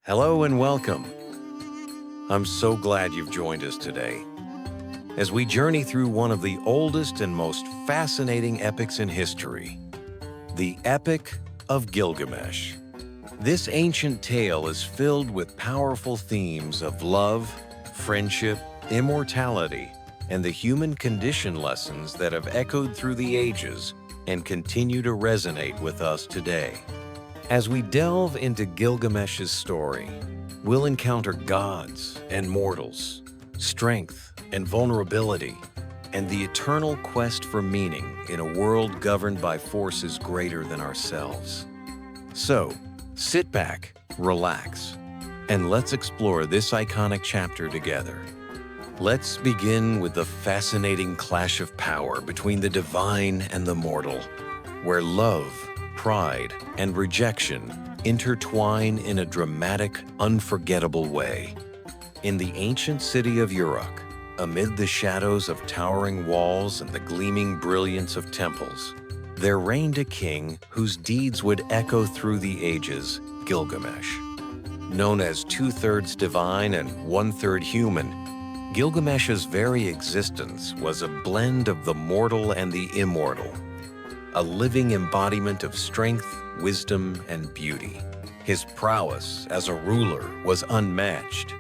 Hello and welcome. I'm so glad you've joined us today as we journey through one of the oldest and most fascinating epics in history, the Epic of Gilgamesh. This ancient tale is filled with powerful themes of love, friendship, immortality, and the human condition lessons that have echoed through the ages and continue to resonate with us today. As we delve into Gilgamesh's story, we'll encounter gods and mortals, strength and vulnerability, and the eternal quest for meaning in a world governed by forces greater than ourselves. So, sit back, relax, and let's explore this iconic chapter together. Let's begin with the fascinating clash of power between the divine and the mortal, where love, pride, and rejection intertwine in a dramatic, unforgettable way. In the ancient city of Uruk, amid the shadows of towering walls and the gleaming brilliance of temples, there reigned a king whose deeds would echo through the ages, Gilgamesh. Known as two-thirds divine and one-third human, Gilgamesh's very existence was a blend of the mortal and the immortal, a living embodiment of strength, wisdom, and beauty. His prowess as a ruler was unmatched,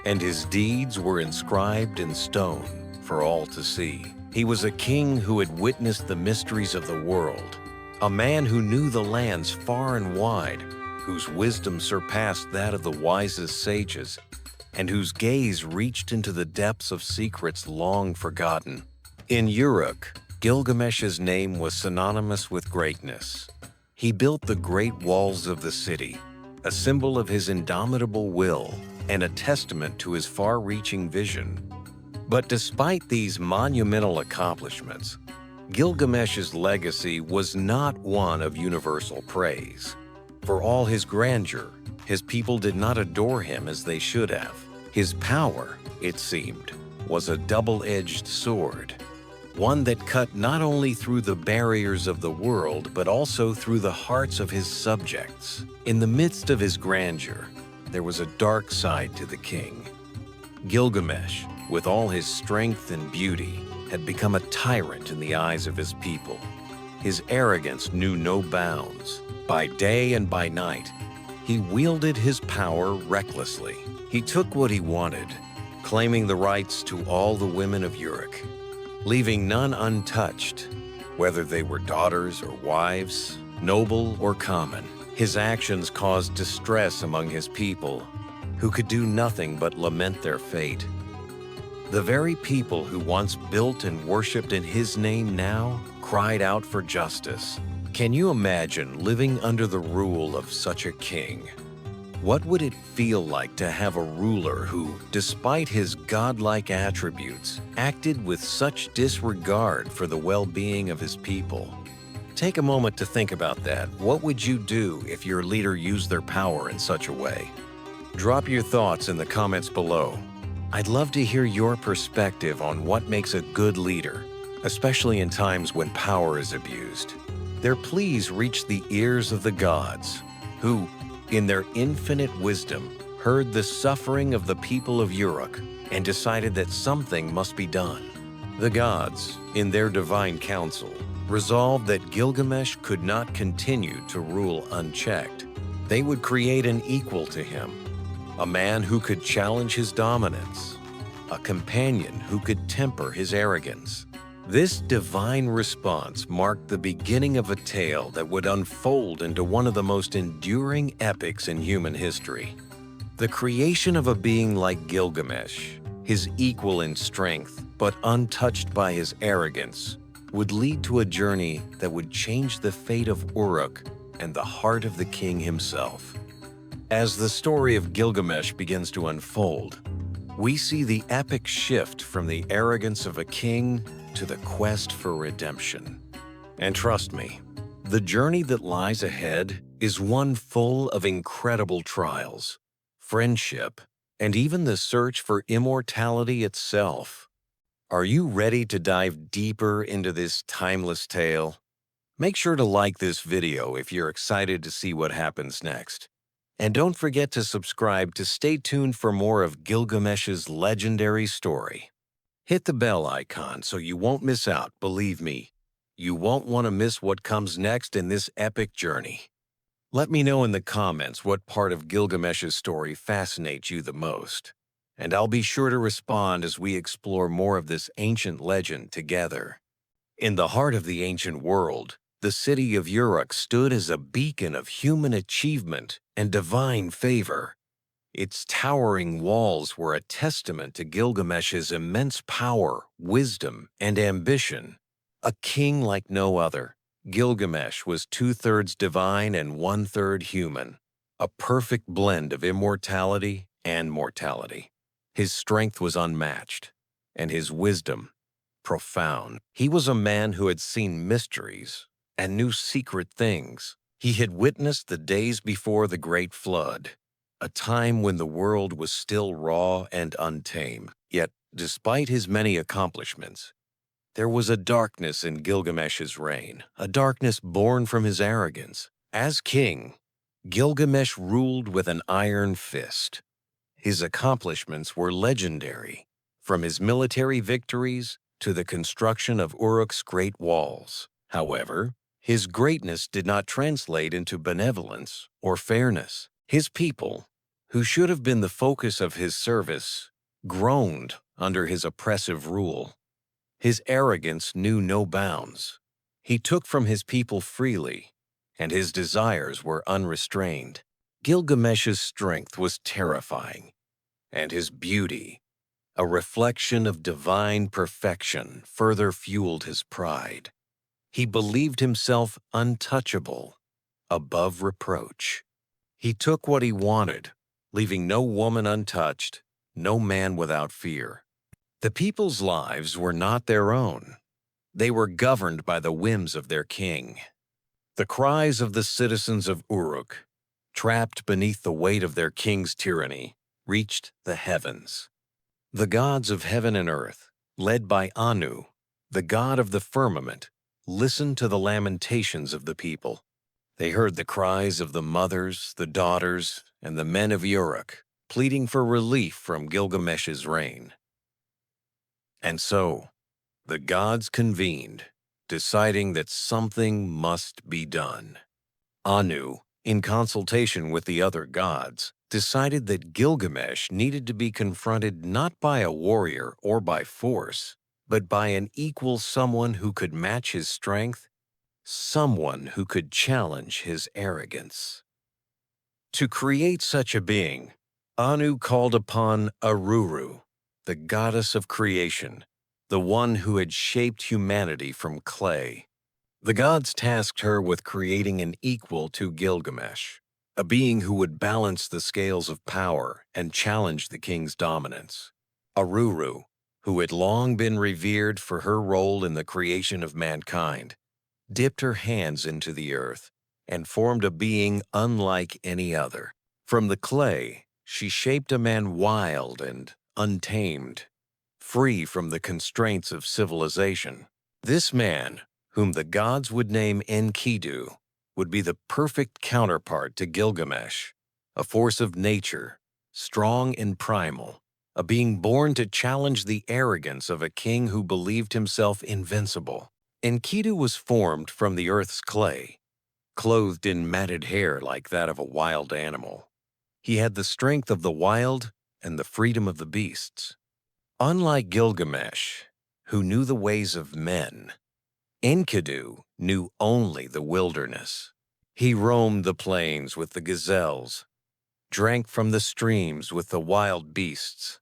and his deeds were inscribed in stone for all to see. He was a king who had witnessed the mysteries of the world, a man who knew the lands far and wide, whose wisdom surpassed that of the wisest sages, and whose gaze reached into the depths of secrets long forgotten. In Uruk, Gilgamesh's name was synonymous with greatness. He built the great walls of the city, a symbol of his indomitable will and a testament to his far-reaching vision. But despite these monumental accomplishments, Gilgamesh's legacy was not one of universal praise. For all his grandeur, his people did not adore him as they should have. His power, it seemed, was a double-edged sword, one that cut not only through the barriers of the world, but also through the hearts of his subjects. In the midst of his grandeur, there was a dark side to the king. Gilgamesh, with all his strength and beauty, had become a tyrant in the eyes of his people. His arrogance knew no bounds. By day and by night, he wielded his power recklessly. He took what he wanted, claiming the rights to all the women of Uruk, leaving none untouched, whether they were daughters or wives, noble or common. His actions caused distress among his people, who could do nothing but lament their fate. The very people who once built and worshipped in his name now cried out for justice. Can you imagine living under the rule of such a king? What would it feel like to have a ruler who, despite his godlike attributes, acted with such disregard for the well-being of his people? Take a moment to think about that. What would you do if your leader used their power in such a way? Drop your thoughts in the comments below. I'd love to hear your perspective on what makes a good leader, especially in times when power is abused. Their pleas reached the ears of the gods, who, in their infinite wisdom, heard the suffering of the people of Uruk and decided that something must be done. The gods, in their divine council, resolved that Gilgamesh could not continue to rule unchecked. They would create an equal to him, a man who could challenge his dominance, a companion who could temper his arrogance. This divine response marked the beginning of a tale that would unfold into one of the most enduring epics in human history. The creation of a being like Gilgamesh, his equal in strength but untouched by his arrogance, would lead to a journey that would change the fate of Uruk and the heart of the king himself. As the story of Gilgamesh begins to unfold, we see the epic shift from the arrogance of a king to the quest for redemption. And trust me, the journey that lies ahead is one full of incredible trials, friendship, and even the search for immortality itself. Are you ready to dive deeper into this timeless tale? Make sure to like this video if you're excited to see what happens next. And don't forget to subscribe to stay tuned for more of Gilgamesh's legendary story. Hit the bell icon so you won't miss out, believe me. You won't want to miss what comes next in this epic journey. Let me know in the comments what part of Gilgamesh's story fascinates you the most, and I'll be sure to respond as we explore more of this ancient legend together. In the heart of the ancient world, the city of Uruk stood as a beacon of human achievement and divine favor. Its towering walls were a testament to Gilgamesh's immense power, wisdom, and ambition. A king like no other, Gilgamesh was two-thirds divine and one-third human, a perfect blend of immortality and mortality. His strength was unmatched, and his wisdom profound. He was a man who had seen mysteries and knew secret things. He had witnessed the days before the Great Flood, a time when the world was still raw and untamed. Yet, despite his many accomplishments, there was a darkness in Gilgamesh's reign, a darkness born from his arrogance. As king, Gilgamesh ruled with an iron fist. His accomplishments were legendary, from his military victories to the construction of Uruk's great walls. However, his greatness did not translate into benevolence or fairness. His people, who should have been the focus of his service, groaned under his oppressive rule. His arrogance knew no bounds. He took from his people freely, and his desires were unrestrained. Gilgamesh's strength was terrifying, and his beauty, a reflection of divine perfection, further fueled his pride. He believed himself untouchable, above reproach. He took what he wanted, leaving no woman untouched, no man without fear. The people's lives were not their own. They were governed by the whims of their king. The cries of the citizens of Uruk, trapped beneath the weight of their king's tyranny, reached the heavens. The gods of heaven and earth, led by Anu, the god of the firmament, listened to the lamentations of the people. They heard the cries of the mothers, the daughters, and the men of Uruk, pleading for relief from Gilgamesh's reign. And so, the gods convened, deciding that something must be done. Anu, in consultation with the other gods, decided that Gilgamesh needed to be confronted not by a warrior or by force, but by an equal someone who could match his strength, someone who could challenge his arrogance. To create such a being, Anu called upon Aruru, the goddess of creation, the one who had shaped humanity from clay. The gods tasked her with creating an equal to Gilgamesh, a being who would balance the scales of power and challenge the king's dominance. Aruru, who had long been revered for her role in the creation of mankind, dipped her hands into the earth and formed a being unlike any other. From the clay, she shaped a man wild and untamed, free from the constraints of civilization. This man, whom the gods would name Enkidu, would be the perfect counterpart to Gilgamesh, a force of nature, strong and primal, a being born to challenge the arrogance of a king who believed himself invincible. Enkidu was formed from the earth's clay, clothed in matted hair like that of a wild animal. He had the strength of the wild and the freedom of the beasts. Unlike Gilgamesh, who knew the ways of men, Enkidu knew only the wilderness. He roamed the plains with the gazelles, drank from the streams with the wild beasts,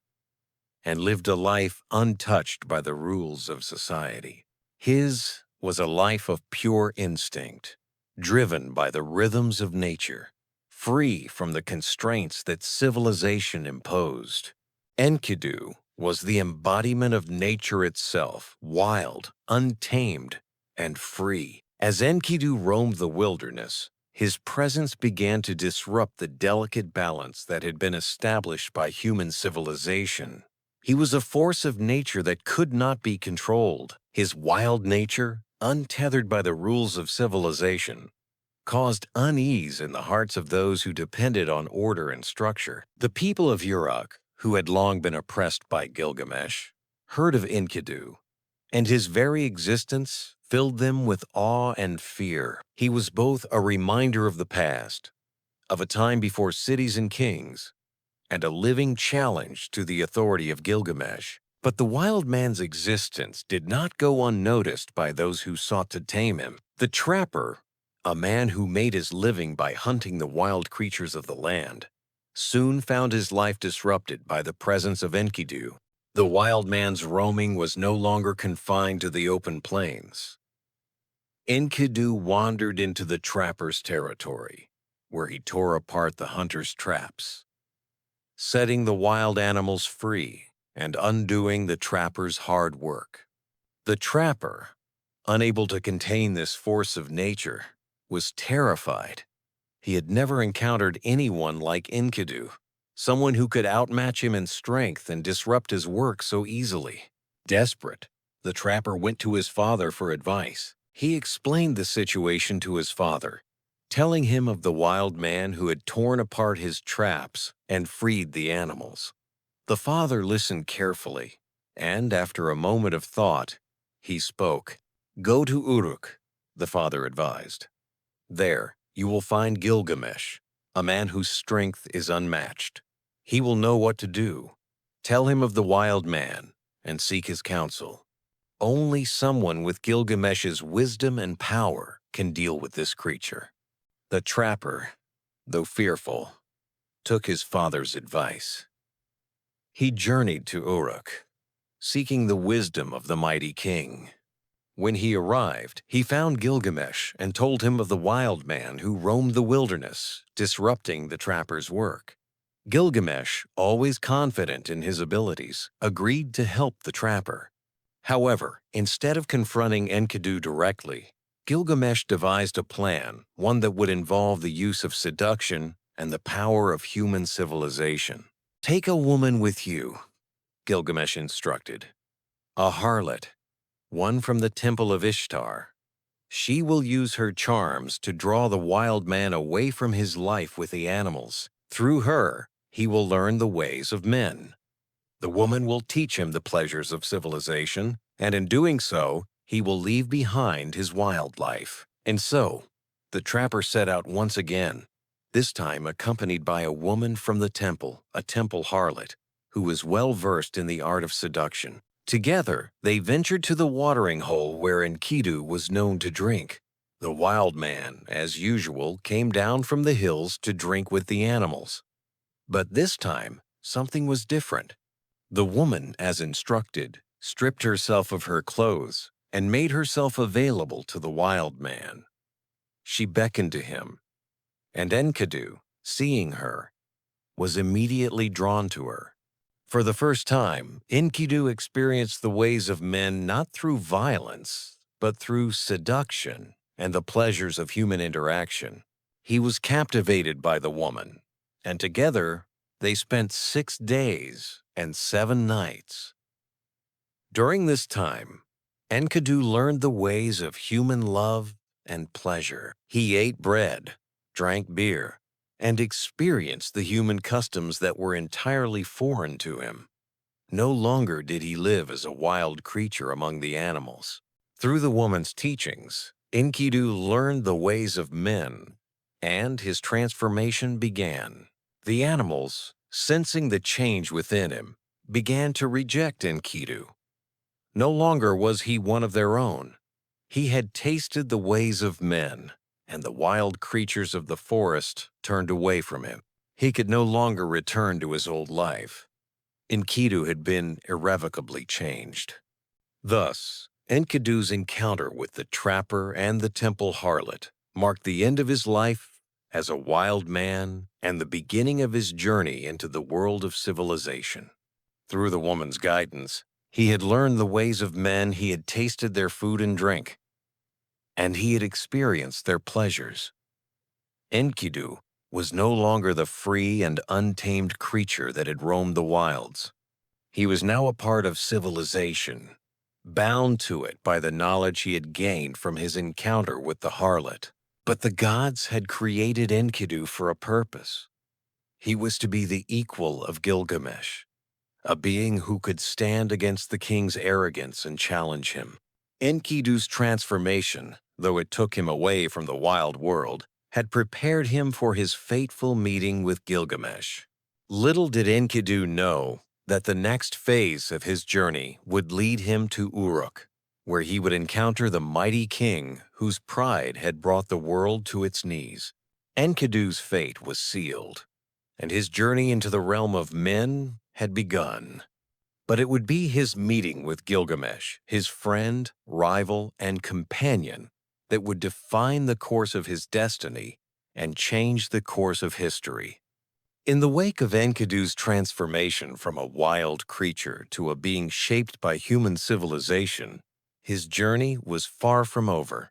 and lived a life untouched by the rules of society. His was a life of pure instinct, driven by the rhythms of nature, free from the constraints that civilization imposed. Enkidu was the embodiment of nature itself, wild, untamed, and free. As Enkidu roamed the wilderness, his presence began to disrupt the delicate balance that had been established by human civilization. He was a force of nature that could not be controlled. His wild nature, untethered by the rules of civilization, caused unease in the hearts of those who depended on order and structure. The people of Uruk, who had long been oppressed by Gilgamesh, heard of Enkidu, and his very existence filled them with awe and fear. He was both a reminder of the past, of a time before cities and kings, and a living challenge to the authority of Gilgamesh. But the wild man's existence did not go unnoticed by those who sought to tame him. The trapper, a man who made his living by hunting the wild creatures of the land, soon found his life disrupted by the presence of Enkidu. The wild man's roaming was no longer confined to the open plains. Enkidu wandered into the trapper's territory, where he tore apart the hunter's traps, setting the wild animals free and undoing the trapper's hard work. The trapper, unable to contain this force of nature, was terrified. He had never encountered anyone like Enkidu, someone who could outmatch him in strength and disrupt his work so easily. Desperate, the trapper went to his father for advice. He explained the situation to his father, telling him of the wild man who had torn apart his traps and freed the animals. The father listened carefully, and after a moment of thought, he spoke. "Go to Uruk," the father advised. "There, you will find Gilgamesh, a man whose strength is unmatched. He will know what to do. Tell him of the wild man and seek his counsel. Only someone with Gilgamesh's wisdom and power can deal with this creature." The trapper, though fearful, took his father's advice. He journeyed to Uruk, seeking the wisdom of the mighty king. When he arrived, he found Gilgamesh and told him of the wild man who roamed the wilderness, disrupting the trapper's work. Gilgamesh, always confident in his abilities, agreed to help the trapper. However, instead of confronting Enkidu directly, Gilgamesh devised a plan, one that would involve the use of seduction and the power of human civilization. "Take a woman with you," Gilgamesh instructed. "A harlot, one from the temple of Ishtar. She will use her charms to draw the wild man away from his life with the animals. Through her, he will learn the ways of men. The woman will teach him the pleasures of civilization, and in doing so, he will leave behind his wild life." And so, the trapper set out once again, this time accompanied by a woman from the temple, a temple harlot, who was well versed in the art of seduction. Together, they ventured to the watering hole where Enkidu was known to drink. The wild man, as usual, came down from the hills to drink with the animals. But this time, something was different. The woman, as instructed, stripped herself of her clothes and made herself available to the wild man. She beckoned to him, and Enkidu, seeing her, was immediately drawn to her. For the first time, Enkidu experienced the ways of men not through violence, but through seduction and the pleasures of human interaction. He was captivated by the woman, and together they spent 6 days and 7 nights. During this time, Enkidu learned the ways of human love and pleasure. He ate bread, drank beer, and experienced the human customs that were entirely foreign to him. No longer did he live as a wild creature among the animals. Through the woman's teachings, Enkidu learned the ways of men, and his transformation began. The animals, sensing the change within him, began to reject Enkidu. No longer was he one of their own. He had tasted the ways of men, and the wild creatures of the forest turned away from him. He could no longer return to his old life. Enkidu had been irrevocably changed. Thus, Enkidu's encounter with the trapper and the temple harlot marked the end of his life as a wild man and the beginning of his journey into the world of civilization. Through the woman's guidance, he had learned the ways of men, he had tasted their food and drink, and he had experienced their pleasures. Enkidu was no longer the free and untamed creature that had roamed the wilds. He was now a part of civilization, bound to it by the knowledge he had gained from his encounter with the harlot. But the gods had created Enkidu for a purpose. He was to be the equal of Gilgamesh, a being who could stand against the king's arrogance and challenge him. Enkidu's transformation, though it took him away from the wild world, had prepared him for his fateful meeting with Gilgamesh. Little did Enkidu know that the next phase of his journey would lead him to Uruk, where he would encounter the mighty king whose pride had brought the world to its knees. Enkidu's fate was sealed, and his journey into the realm of men had begun. But it would be his meeting with Gilgamesh, his friend, rival, and companion, that would define the course of his destiny and change the course of history. In the wake of Enkidu's transformation from a wild creature to a being shaped by human civilization, his journey was far from over.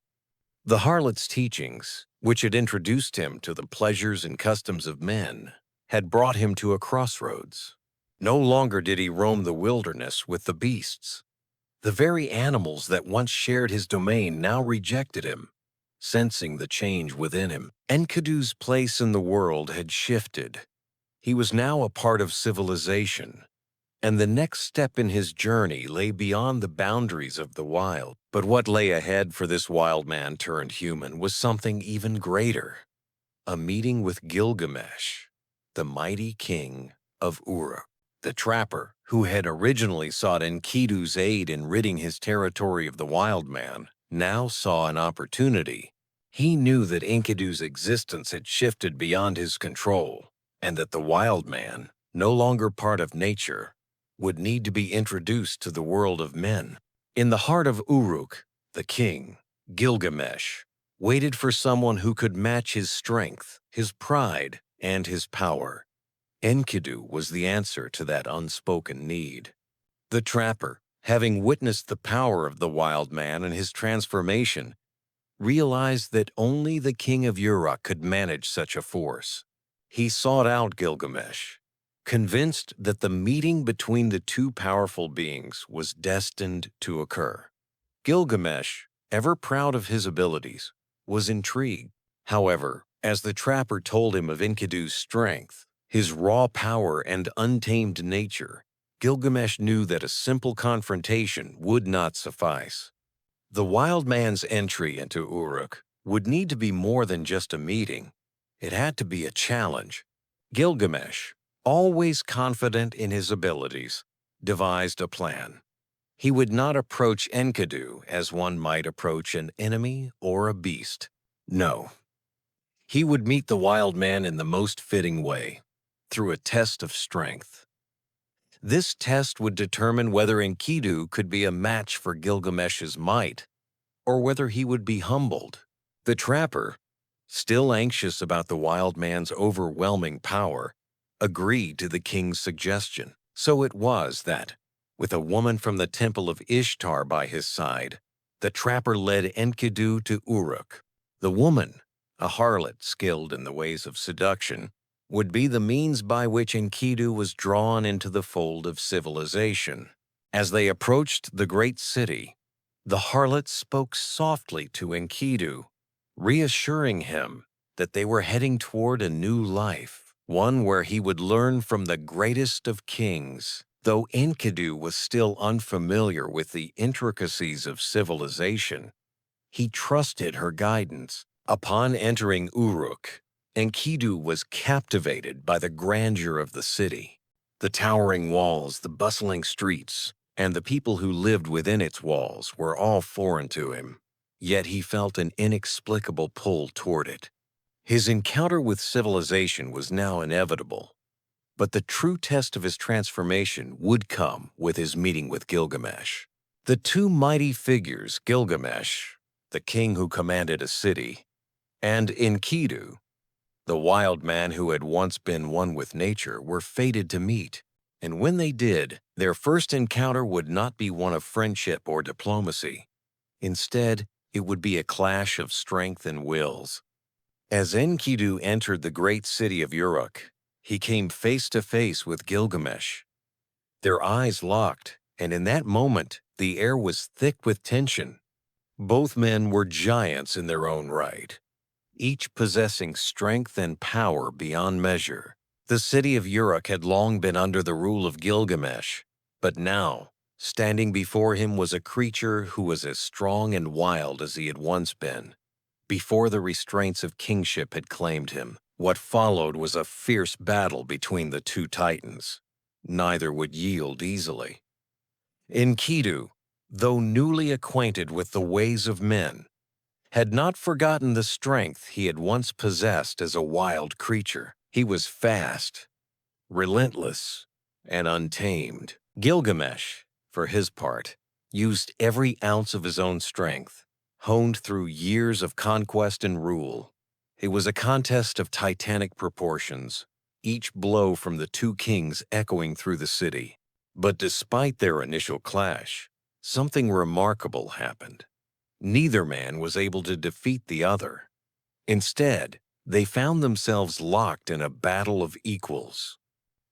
The harlot's teachings, which had introduced him to the pleasures and customs of men, had brought him to a crossroads. No longer did he roam the wilderness with the beasts. The very animals that once shared his domain now rejected him. Sensing the change within him, Enkidu's place in the world had shifted. He was now a part of civilization, and the next step in his journey lay beyond the boundaries of the wild. But what lay ahead for this wild man turned human was something even greater: a meeting with Gilgamesh, the mighty king of Uruk. The trapper, who had originally sought Enkidu's aid in ridding his territory of the wild man, now saw an opportunity. He knew that Enkidu's existence had shifted beyond his control, and that the wild man, no longer part of nature, would need to be introduced to the world of men. In the heart of Uruk, the king, Gilgamesh, waited for someone who could match his strength, his pride, and his power. Enkidu was the answer to that unspoken need. The trapper, having witnessed the power of the wild man and his transformation, realized that only the king of Uruk could manage such a force. He sought out Gilgamesh, convinced that the meeting between the two powerful beings was destined to occur. Gilgamesh, ever proud of his abilities, was intrigued. However, as the trapper told him of Enkidu's strength, his raw power and untamed nature, Gilgamesh knew that a simple confrontation would not suffice. The wild man's entry into Uruk would need to be more than just a meeting. It had to be a challenge. Gilgamesh, always confident in his abilities, devised a plan. He would not approach Enkidu as one might approach an enemy or a beast. No. He would meet the wild man in the most fitting way, through a test of strength. This test would determine whether Enkidu could be a match for Gilgamesh's might, or whether he would be humbled. The trapper, still anxious about the wild man's overwhelming power, agreed to the king's suggestion. So it was that, with a woman from the temple of Ishtar by his side, the trapper led Enkidu to Uruk. The woman, a harlot skilled in the ways of seduction, would be the means by which Enkidu was drawn into the fold of civilization. As they approached the great city, the harlot spoke softly to Enkidu, reassuring him that they were heading toward a new life, one where he would learn from the greatest of kings. Though Enkidu was still unfamiliar with the intricacies of civilization, he trusted her guidance. Upon entering Uruk, Enkidu was captivated by the grandeur of the city. The towering walls, the bustling streets, and the people who lived within its walls were all foreign to him. Yet he felt an inexplicable pull toward it. His encounter with civilization was now inevitable, but the true test of his transformation would come with his meeting with Gilgamesh. The two mighty figures, Gilgamesh, the king who commanded a city, and Enkidu, the wild man who had once been one with nature, were fated to meet. And when they did, their first encounter would not be one of friendship or diplomacy. Instead, it would be a clash of strength and wills. As Enkidu entered the great city of Uruk, he came face to face with Gilgamesh. Their eyes locked, and in that moment, the air was thick with tension. Both men were giants in their own right, each possessing strength and power beyond measure. The city of Uruk had long been under the rule of Gilgamesh, but now, standing before him was a creature who was as strong and wild as he had once been. Before the restraints of kingship had claimed him, what followed was a fierce battle between the two titans. Neither would yield easily. Enkidu, though newly acquainted with the ways of men, had not forgotten the strength he had once possessed as a wild creature. He was fast, relentless, and untamed. Gilgamesh, for his part, used every ounce of his own strength, honed through years of conquest and rule. It was a contest of titanic proportions, each blow from the two kings echoing through the city. But despite their initial clash, something remarkable happened. Neither man was able to defeat the other. Instead, they found themselves locked in a battle of equals.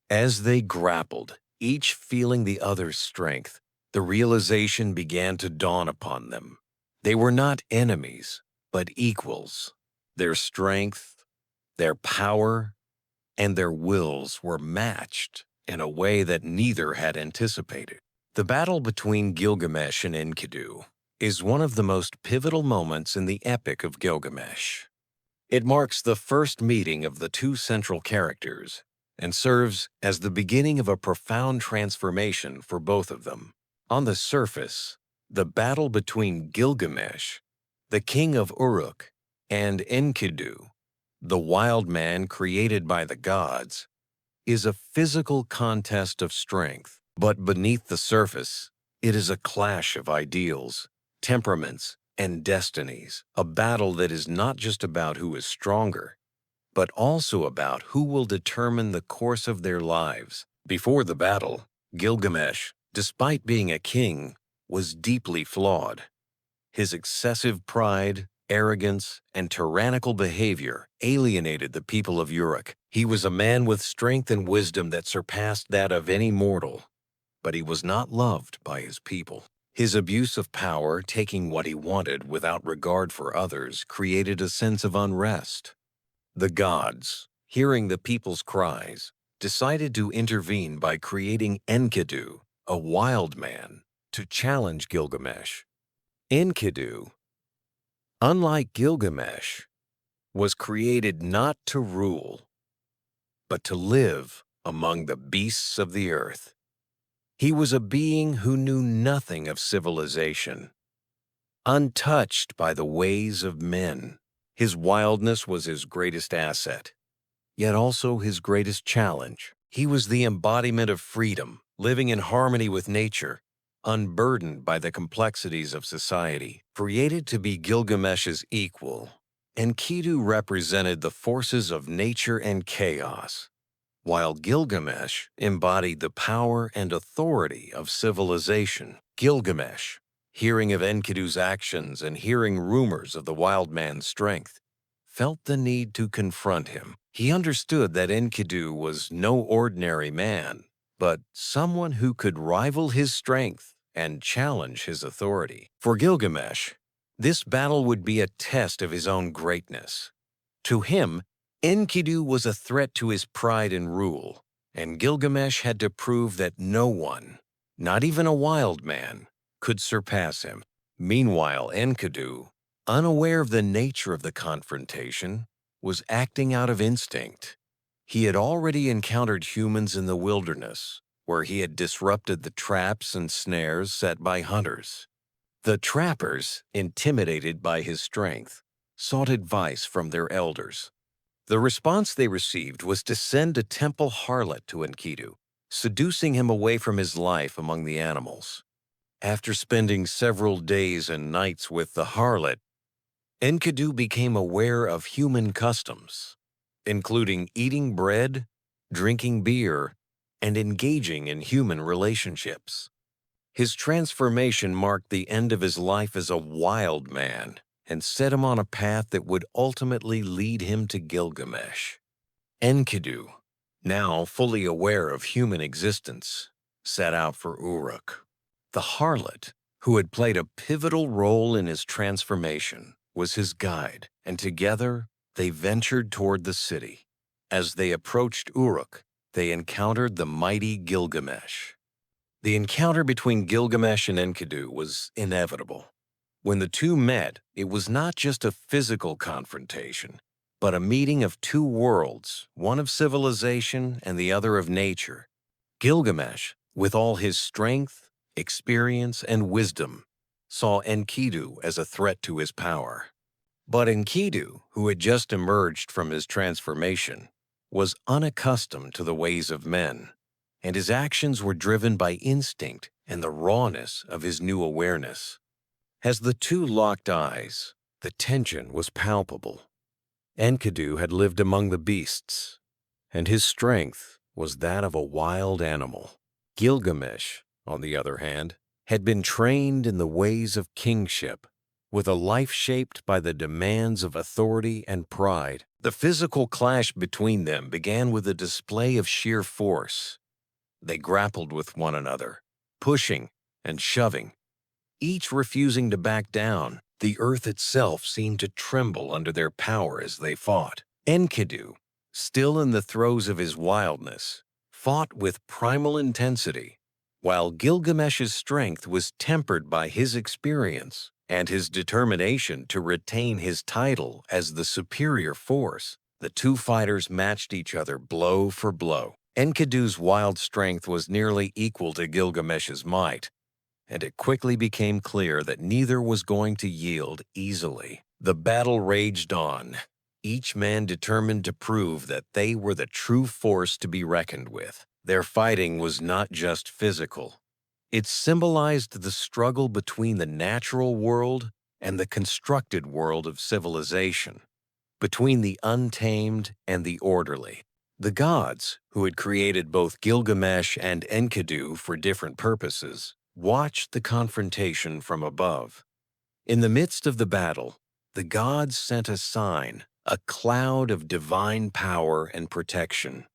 As they grappled, each feeling the other's strength, the realization began to dawn upon them. They were not enemies, but equals. Their strength, their power, and their wills were matched in a way that neither had anticipated. The battle between Gilgamesh and Enkidu is one of the most pivotal moments in the Epic of Gilgamesh. It marks the first meeting of the two central characters and serves as the beginning of a profound transformation for both of them. On the surface, the battle between Gilgamesh, the king of Uruk, and Enkidu, the wild man created by the gods, is a physical contest of strength. But beneath the surface, it is a clash of ideals, temperaments, and destinies, a battle that is not just about who is stronger, but also about who will determine the course of their lives. Before the battle, Gilgamesh, despite being a king, was deeply flawed. His excessive pride, arrogance, and tyrannical behavior alienated the people of Uruk. He was a man with strength and wisdom that surpassed that of any mortal, but he was not loved by his people. His abuse of power, taking what he wanted without regard for others, created a sense of unrest. The gods, hearing the people's cries, decided to intervene by creating Enkidu, a wild man, to challenge Gilgamesh. Enkidu, unlike Gilgamesh, was created not to rule, but to live among the beasts of the earth. He was a being who knew nothing of civilization, untouched by the ways of men. His wildness was his greatest asset, yet also his greatest challenge. He was the embodiment of freedom, living in harmony with nature, unburdened by the complexities of society. Created to be Gilgamesh's equal, Enkidu represented the forces of nature and chaos, while Gilgamesh embodied the power and authority of civilization. Gilgamesh, hearing of Enkidu's actions and hearing rumors of the wild man's strength, felt the need to confront him. He understood that Enkidu was no ordinary man, but someone who could rival his strength and challenge his authority. For Gilgamesh, this battle would be a test of his own greatness. To him, Enkidu was a threat to his pride and rule, and Gilgamesh had to prove that no one, not even a wild man, could surpass him. Meanwhile, Enkidu, unaware of the nature of the confrontation, was acting out of instinct. He had already encountered humans in the wilderness, where he had disrupted the traps and snares set by hunters. The trappers, intimidated by his strength, sought advice from their elders. The response they received was to send a temple harlot to Enkidu, seducing him away from his life among the animals. After spending several days and nights with the harlot, Enkidu became aware of human customs, including eating bread, drinking beer, and engaging in human relationships. His transformation marked the end of his life as a wild man and set him on a path that would ultimately lead him to Gilgamesh. Enkidu, now fully aware of human existence, set out for Uruk. The harlot, who had played a pivotal role in his transformation, was his guide, and together they ventured toward the city. As they approached Uruk, they encountered the mighty Gilgamesh. The encounter between Gilgamesh and Enkidu was inevitable. When the two met, it was not just a physical confrontation, but a meeting of two worlds, one of civilization and the other of nature. Gilgamesh, with all his strength, experience, and wisdom, saw Enkidu as a threat to his power. But Enkidu, who had just emerged from his transformation, was unaccustomed to the ways of men, and his actions were driven by instinct and the rawness of his new awareness. As the two locked eyes, the tension was palpable. Enkidu had lived among the beasts, and his strength was that of a wild animal. Gilgamesh, on the other hand, had been trained in the ways of kingship, with a life shaped by the demands of authority and pride. The physical clash between them began with a display of sheer force. They grappled with one another, pushing and shoving, each refusing to back down. The earth itself seemed to tremble under their power as they fought. Enkidu, still in the throes of his wildness, fought with primal intensity, while Gilgamesh's strength was tempered by his experience and his determination to retain his title as the superior force. The two fighters matched each other blow for blow. Enkidu's wild strength was nearly equal to Gilgamesh's might, and it quickly became clear that neither was going to yield easily. The battle raged on, each man determined to prove that they were the true force to be reckoned with. Their fighting was not just physical. It symbolized the struggle between the natural world and the constructed world of civilization, between the untamed and the orderly. The gods, who had created both Gilgamesh and Enkidu for different purposes, watched the confrontation from above. In the midst of the battle, the gods sent a sign, a cloud of divine power and protection.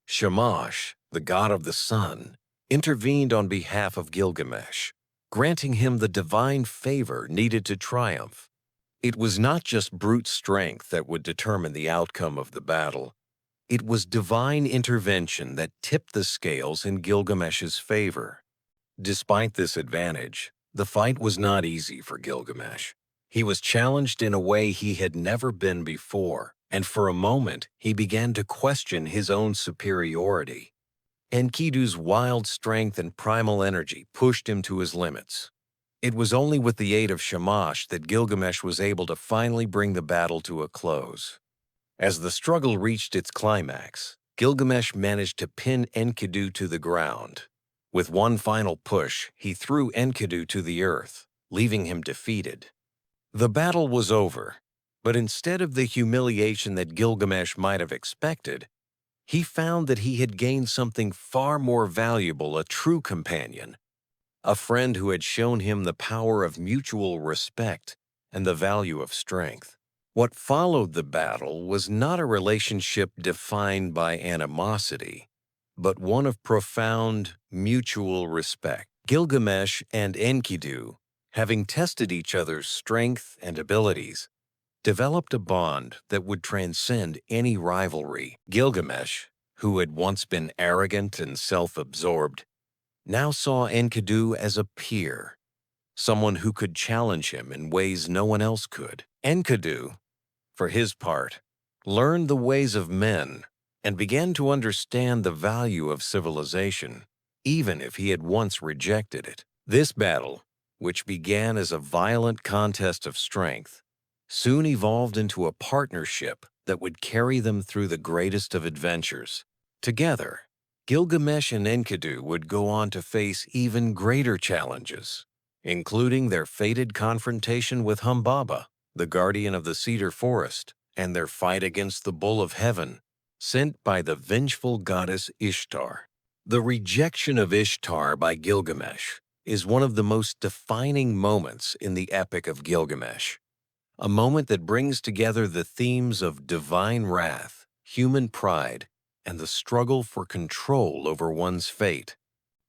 Shamash, the god of the sun, intervened on behalf of Gilgamesh, granting him the divine favor needed to triumph. It was not just brute strength that would determine the outcome of the battle. It was divine intervention that tipped the scales in Gilgamesh's favor. Despite this advantage, the fight was not easy for Gilgamesh. He was challenged in a way he had never been before, and for a moment he began to question his own superiority. Enkidu's wild strength and primal energy pushed him to his limits. It was only with the aid of Shamash that Gilgamesh was able to finally bring the battle to a close. As the struggle reached its climax, Gilgamesh managed to pin Enkidu to the ground. With one final push, he threw Enkidu to the earth, leaving him defeated. The battle was over, but instead of the humiliation that Gilgamesh might have expected, he found that he had gained something far more valuable: a true companion, a friend who had shown him the power of mutual respect and the value of strength. What followed the battle was not a relationship defined by animosity, but one of profound mutual respect. Gilgamesh and Enkidu, having tested each other's strength and abilities, developed a bond that would transcend any rivalry. Gilgamesh, who had once been arrogant and self-absorbed, now saw Enkidu as a peer, someone who could challenge him in ways no one else could. Enkidu, for his part, learned the ways of men and began to understand the value of civilization, even if he had once rejected it. This battle, which began as a violent contest of strength, soon evolved into a partnership that would carry them through the greatest of adventures. Together, Gilgamesh and Enkidu would go on to face even greater challenges, including their fated confrontation with Humbaba, the guardian of the cedar forest, and their fight against the bull of heaven, sent by the vengeful goddess Ishtar. The rejection of Ishtar by Gilgamesh is one of the most defining moments in the Epic of Gilgamesh, a moment that brings together the themes of divine wrath, human pride, and the struggle for control over one's fate.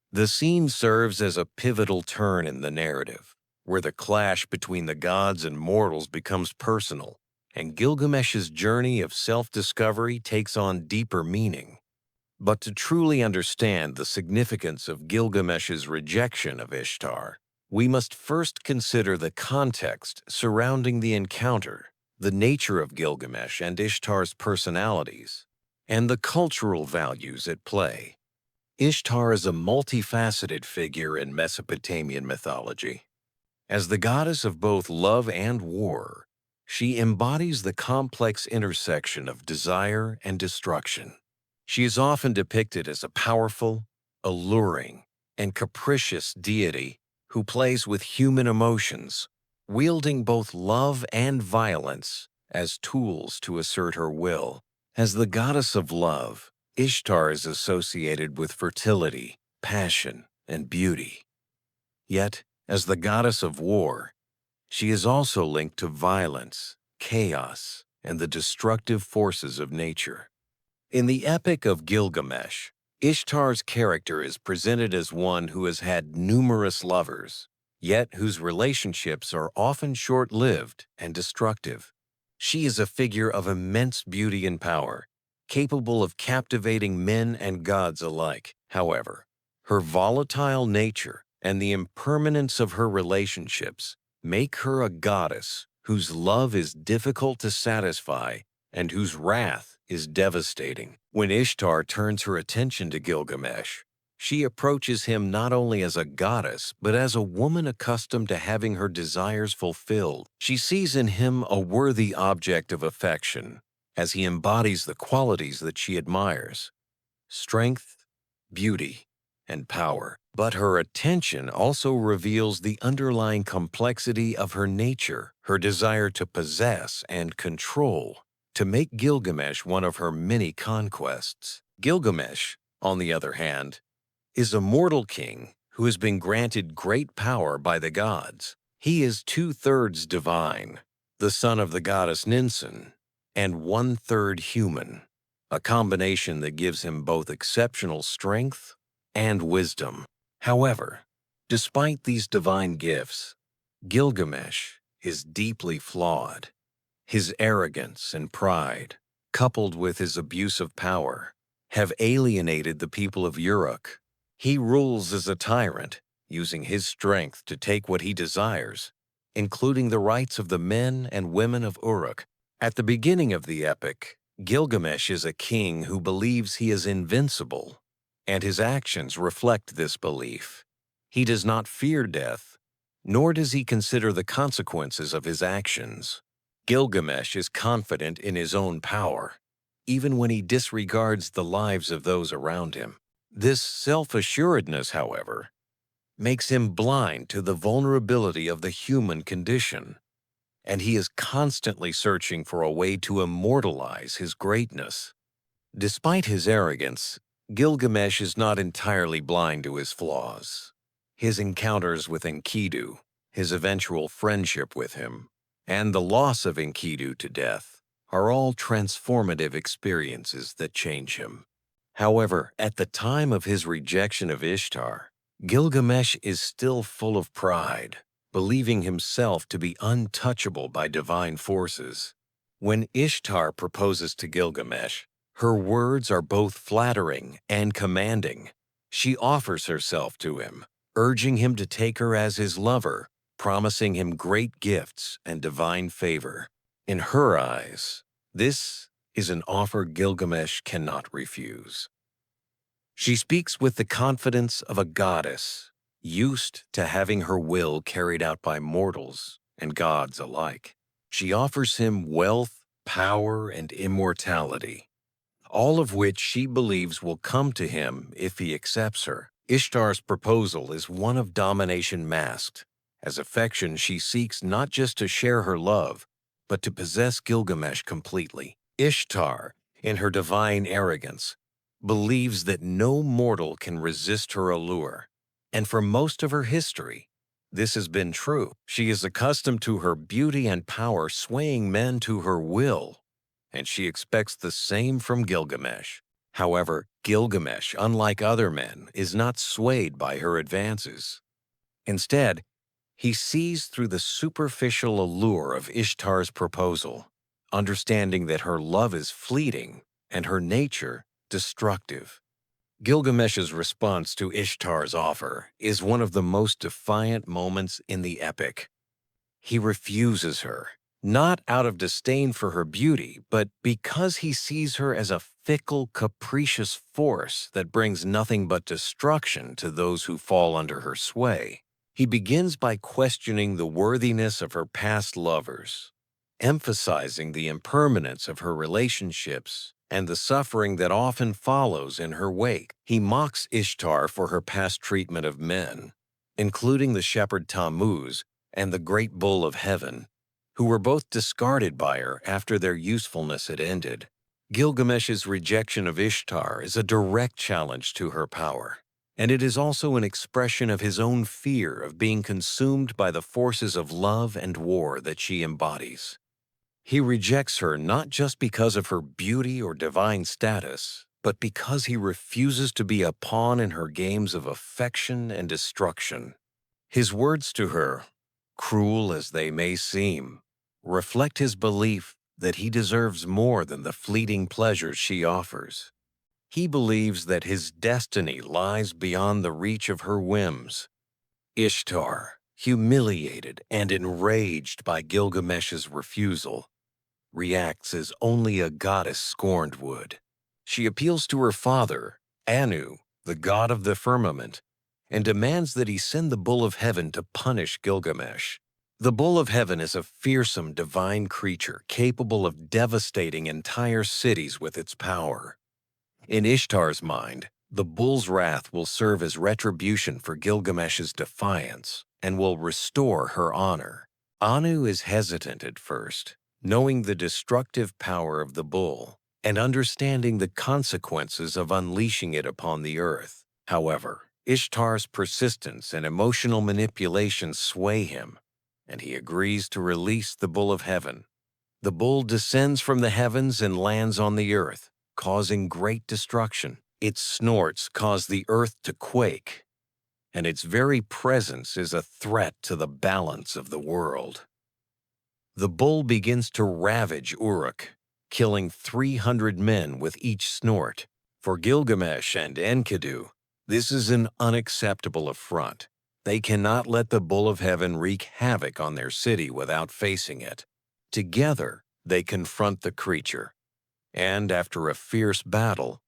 The scene serves as a pivotal turn in the narrative, where the clash between the gods and mortals becomes personal, and Gilgamesh's journey of self-discovery takes on deeper meaning. But to truly understand the significance of Gilgamesh's rejection of Ishtar, we must first consider the context surrounding the encounter, the nature of Gilgamesh and Ishtar's personalities, and the cultural values at play. Ishtar is a multifaceted figure in Mesopotamian mythology. As the goddess of both love and war, she embodies the complex intersection of desire and destruction. She is often depicted as a powerful, alluring, and capricious deity who plays with human emotions, wielding both love and violence as tools to assert her will. As the goddess of love, Ishtar is associated with fertility, passion, and beauty. Yet, as the goddess of war, she is also linked to violence, chaos, and the destructive forces of nature. In the Epic of Gilgamesh, Ishtar's character is presented as one who has had numerous lovers, yet whose relationships are often short-lived and destructive. She is a figure of immense beauty and power, capable of captivating men and gods alike. However, her volatile nature and the impermanence of her relationships make her a goddess whose love is difficult to satisfy and whose wrath is devastating. When Ishtar turns her attention to Gilgamesh, she approaches him not only as a goddess, but as a woman accustomed to having her desires fulfilled. She sees in him a worthy object of affection, as he embodies the qualities that she admires: strength, beauty, and power. But her attention also reveals the underlying complexity of her nature, her desire to possess and control, to make Gilgamesh one of her many conquests. Gilgamesh, on the other hand, is a mortal king who has been granted great power by the gods. He is 2/3 divine, the son of the goddess Ninsun, and 1/3 human, a combination that gives him both exceptional strength and wisdom. However, despite these divine gifts, Gilgamesh is deeply flawed. His arrogance and pride, coupled with his abuse of power, have alienated the people of Uruk. He rules as a tyrant, using his strength to take what he desires, including the rights of the men and women of Uruk. At the beginning of the epic, Gilgamesh is a king who believes he is invincible, and his actions reflect this belief. He does not fear death, nor does he consider the consequences of his actions. Gilgamesh is confident in his own power, even when he disregards the lives of those around him. This self-assuredness, however, makes him blind to the vulnerability of the human condition, and he is constantly searching for a way to immortalize his greatness. Despite his arrogance, Gilgamesh is not entirely blind to his flaws. His encounters with Enkidu, his eventual friendship with him, and the loss of Enkidu to death are all transformative experiences that change him. However, at the time of his rejection of Ishtar, Gilgamesh is still full of pride, believing himself to be untouchable by divine forces. When Ishtar proposes to Gilgamesh, her words are both flattering and commanding. She offers herself to him, urging him to take her as his lover, promising him great gifts and divine favor. In her eyes, this is an offer Gilgamesh cannot refuse. She speaks with the confidence of a goddess, used to having her will carried out by mortals and gods alike. She offers him wealth, power, and immortality, all of which she believes will come to him if he accepts her. Ishtar's proposal is one of domination masked. As affection, she seeks not just to share her love, but to possess Gilgamesh completely. Ishtar, in her divine arrogance, believes that no mortal can resist her allure, and for most of her history, this has been true. She is accustomed to her beauty and power swaying men to her will, and she expects the same from Gilgamesh. However, Gilgamesh, unlike other men, is not swayed by her advances. Instead, he sees through the superficial allure of Ishtar's proposal, understanding that her love is fleeting and her nature destructive. Gilgamesh's response to Ishtar's offer is one of the most defiant moments in the epic. He refuses her, not out of disdain for her beauty, but because he sees her as a fickle, capricious force that brings nothing but destruction to those who fall under her sway. He begins by questioning the worthiness of her past lovers, emphasizing the impermanence of her relationships and the suffering that often follows in her wake. He mocks Ishtar for her past treatment of men, including the shepherd Tammuz and the great bull of heaven, who were both discarded by her after their usefulness had ended. Gilgamesh's rejection of Ishtar is a direct challenge to her power, and it is also an expression of his own fear of being consumed by the forces of love and war that she embodies. He rejects her not just because of her beauty or divine status, but because he refuses to be a pawn in her games of affection and destruction. His words to her, cruel as they may seem, reflect his belief that he deserves more than the fleeting pleasures she offers. He believes that his destiny lies beyond the reach of her whims. Ishtar, humiliated and enraged by Gilgamesh's refusal, reacts as only a goddess scorned would. She appeals to her father, Anu, the god of the firmament, and demands that he send the bull of heaven to punish Gilgamesh. The bull of heaven is a fearsome divine creature capable of devastating entire cities with its power. In Ishtar's mind, the bull's wrath will serve as retribution for Gilgamesh's defiance and will restore her honor. Anu is hesitant at first, knowing the destructive power of the bull and understanding the consequences of unleashing it upon the earth. However, Ishtar's persistence and emotional manipulation sway him, and he agrees to release the bull of heaven. The bull descends from the heavens and lands on the earth, causing great destruction. Its snorts cause the earth to quake, and its very presence is a threat to the balance of the world. The bull begins to ravage Uruk, killing 300 men with each snort. For Gilgamesh and Enkidu, this is an unacceptable affront. They cannot let the bull of heaven wreak havoc on their city without facing it. Together, they confront the creature, and after a fierce battle,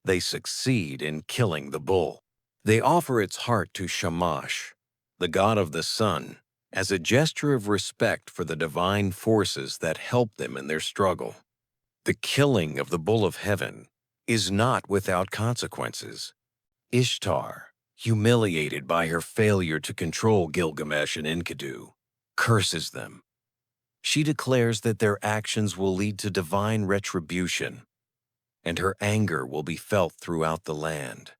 they succeed in killing the bull. They offer its heart to Shamash, the god of the sun, as a gesture of respect for the divine forces that help them in their struggle. The killing of the bull of heaven is not without consequences. Ishtar, humiliated by her failure to control Gilgamesh and Enkidu, curses them. She declares that their actions will lead to divine retribution, and her anger will be felt throughout the land.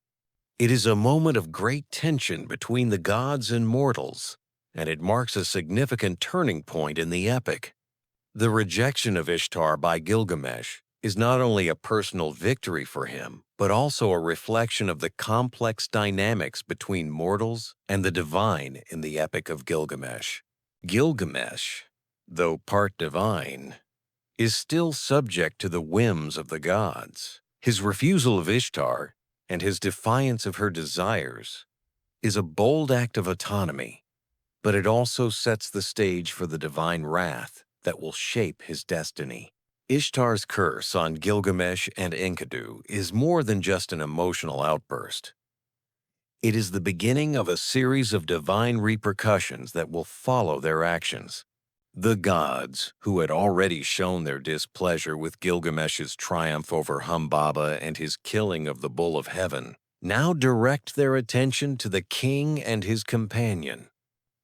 It is a moment of great tension between the gods and mortals, and it marks a significant turning point in the epic. The rejection of Ishtar by Gilgamesh is not only a personal victory for him, but also a reflection of the complex dynamics between mortals and the divine in the Epic of Gilgamesh. Gilgamesh, though part divine, is still subject to the whims of the gods. His refusal of Ishtar and his defiance of her desires is a bold act of autonomy, but it also sets the stage for the divine wrath that will shape his destiny. Ishtar's curse on Gilgamesh and Enkidu is more than just an emotional outburst. It is the beginning of a series of divine repercussions that will follow their actions. The gods, who had already shown their displeasure with Gilgamesh's triumph over Humbaba and his killing of the bull of heaven, now direct their attention to the king and his companion.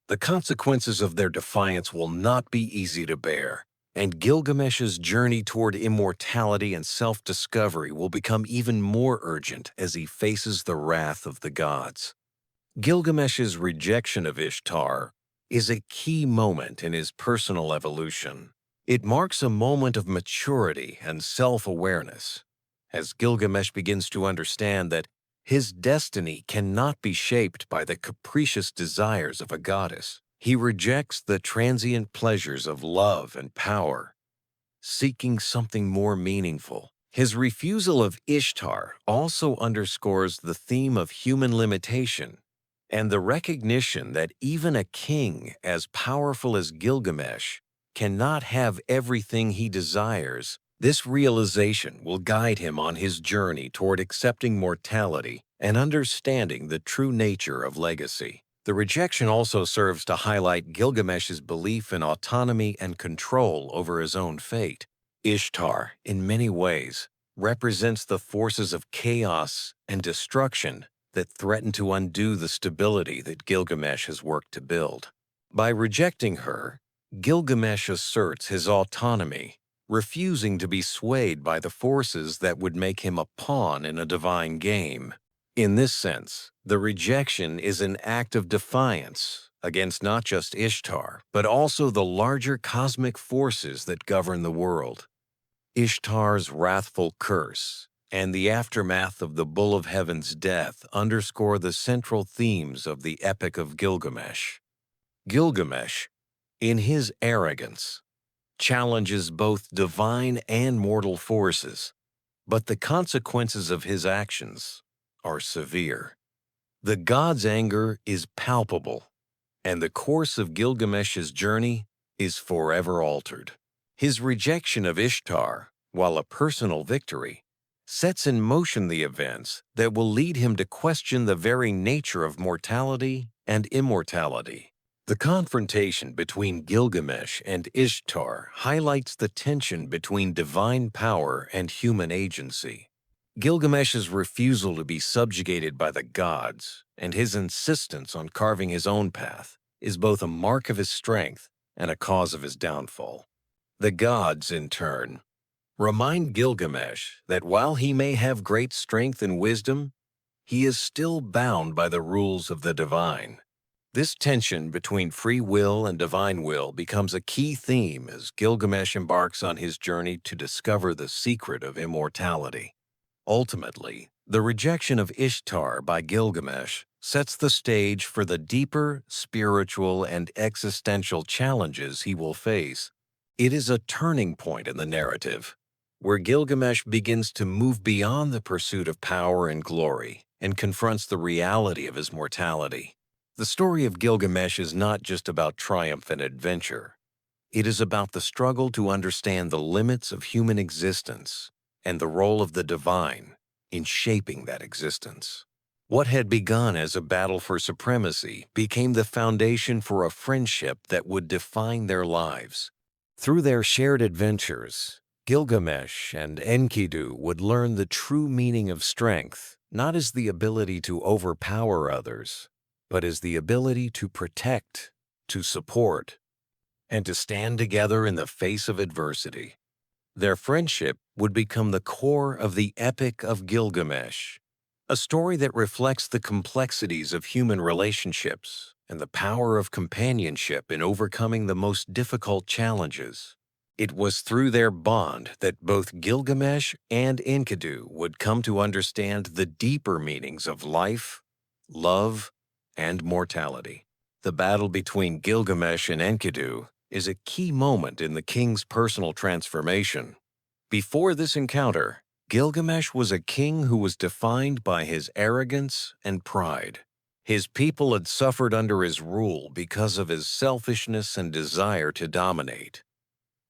The consequences of their defiance will not be easy to bear, and Gilgamesh's journey toward immortality and self-discovery will become even more urgent as he faces the wrath of the gods. Gilgamesh's rejection of Ishtar is a key moment in his personal evolution. It marks a moment of maturity and self-awareness, as Gilgamesh begins to understand that his destiny cannot be shaped by the capricious desires of a goddess. He rejects the transient pleasures of love and power seeking something more meaningful. His refusal of Ishtar also underscores the theme of human limitation and the recognition that even a king as powerful as Gilgamesh cannot have everything he desires. This realization will guide him on his journey toward accepting mortality and understanding the true nature of legacy. The rejection also serves to highlight Gilgamesh's belief in autonomy and control over his own fate. Ishtar, in many ways, represents the forces of chaos and destruction that threaten to undo the stability that Gilgamesh has worked to build. By rejecting her, Gilgamesh asserts his autonomy, refusing to be swayed by the forces that would make him a pawn in a divine game. In this sense, the rejection is an act of defiance against not just Ishtar, but also the larger cosmic forces that govern the world. Ishtar's wrathful curse and the aftermath of the Bull of Heaven's death underscore the central themes of the Epic of Gilgamesh. Gilgamesh, in his arrogance, challenges both divine and mortal forces, but the consequences of his actions are severe. The god's anger is palpable, and the course of Gilgamesh's journey is forever altered. His rejection of Ishtar, while a personal victory, sets in motion the events that will lead him to question the very nature of mortality and immortality. The confrontation between Gilgamesh and Ishtar highlights the tension between divine power and human agency. Gilgamesh's refusal to be subjugated by the gods and his insistence on carving his own path is both a mark of his strength and a cause of his downfall. The gods, in turn, remind Gilgamesh that while he may have great strength and wisdom, he is still bound by the rules of the divine. This tension between free will and divine will becomes a key theme as Gilgamesh embarks on his journey to discover the secret of immortality. Ultimately, the rejection of Ishtar by Gilgamesh sets the stage for the deeper spiritual and existential challenges he will face. It is a turning point in the narrative, where Gilgamesh begins to move beyond the pursuit of power and glory and confronts the reality of his mortality. The story of Gilgamesh is not just about triumph and adventure. It is about the struggle to understand the limits of human existence and the role of the divine in shaping that existence. What had begun as a battle for supremacy became the foundation for a friendship that would define their lives. Through their shared adventures, Gilgamesh and Enkidu would learn the true meaning of strength, not as the ability to overpower others, but as the ability to protect, to support, and to stand together in the face of adversity. Their friendship would become the core of the Epic of Gilgamesh, a story that reflects the complexities of human relationships and the power of companionship in overcoming the most difficult challenges. It was through their bond that both Gilgamesh and Enkidu would come to understand the deeper meanings of life, love, and mortality. The battle between Gilgamesh and Enkidu is a key moment in the king's personal transformation. Before this encounter, Gilgamesh was a king who was defined by his arrogance and pride. His people had suffered under his rule because of his selfishness and desire to dominate.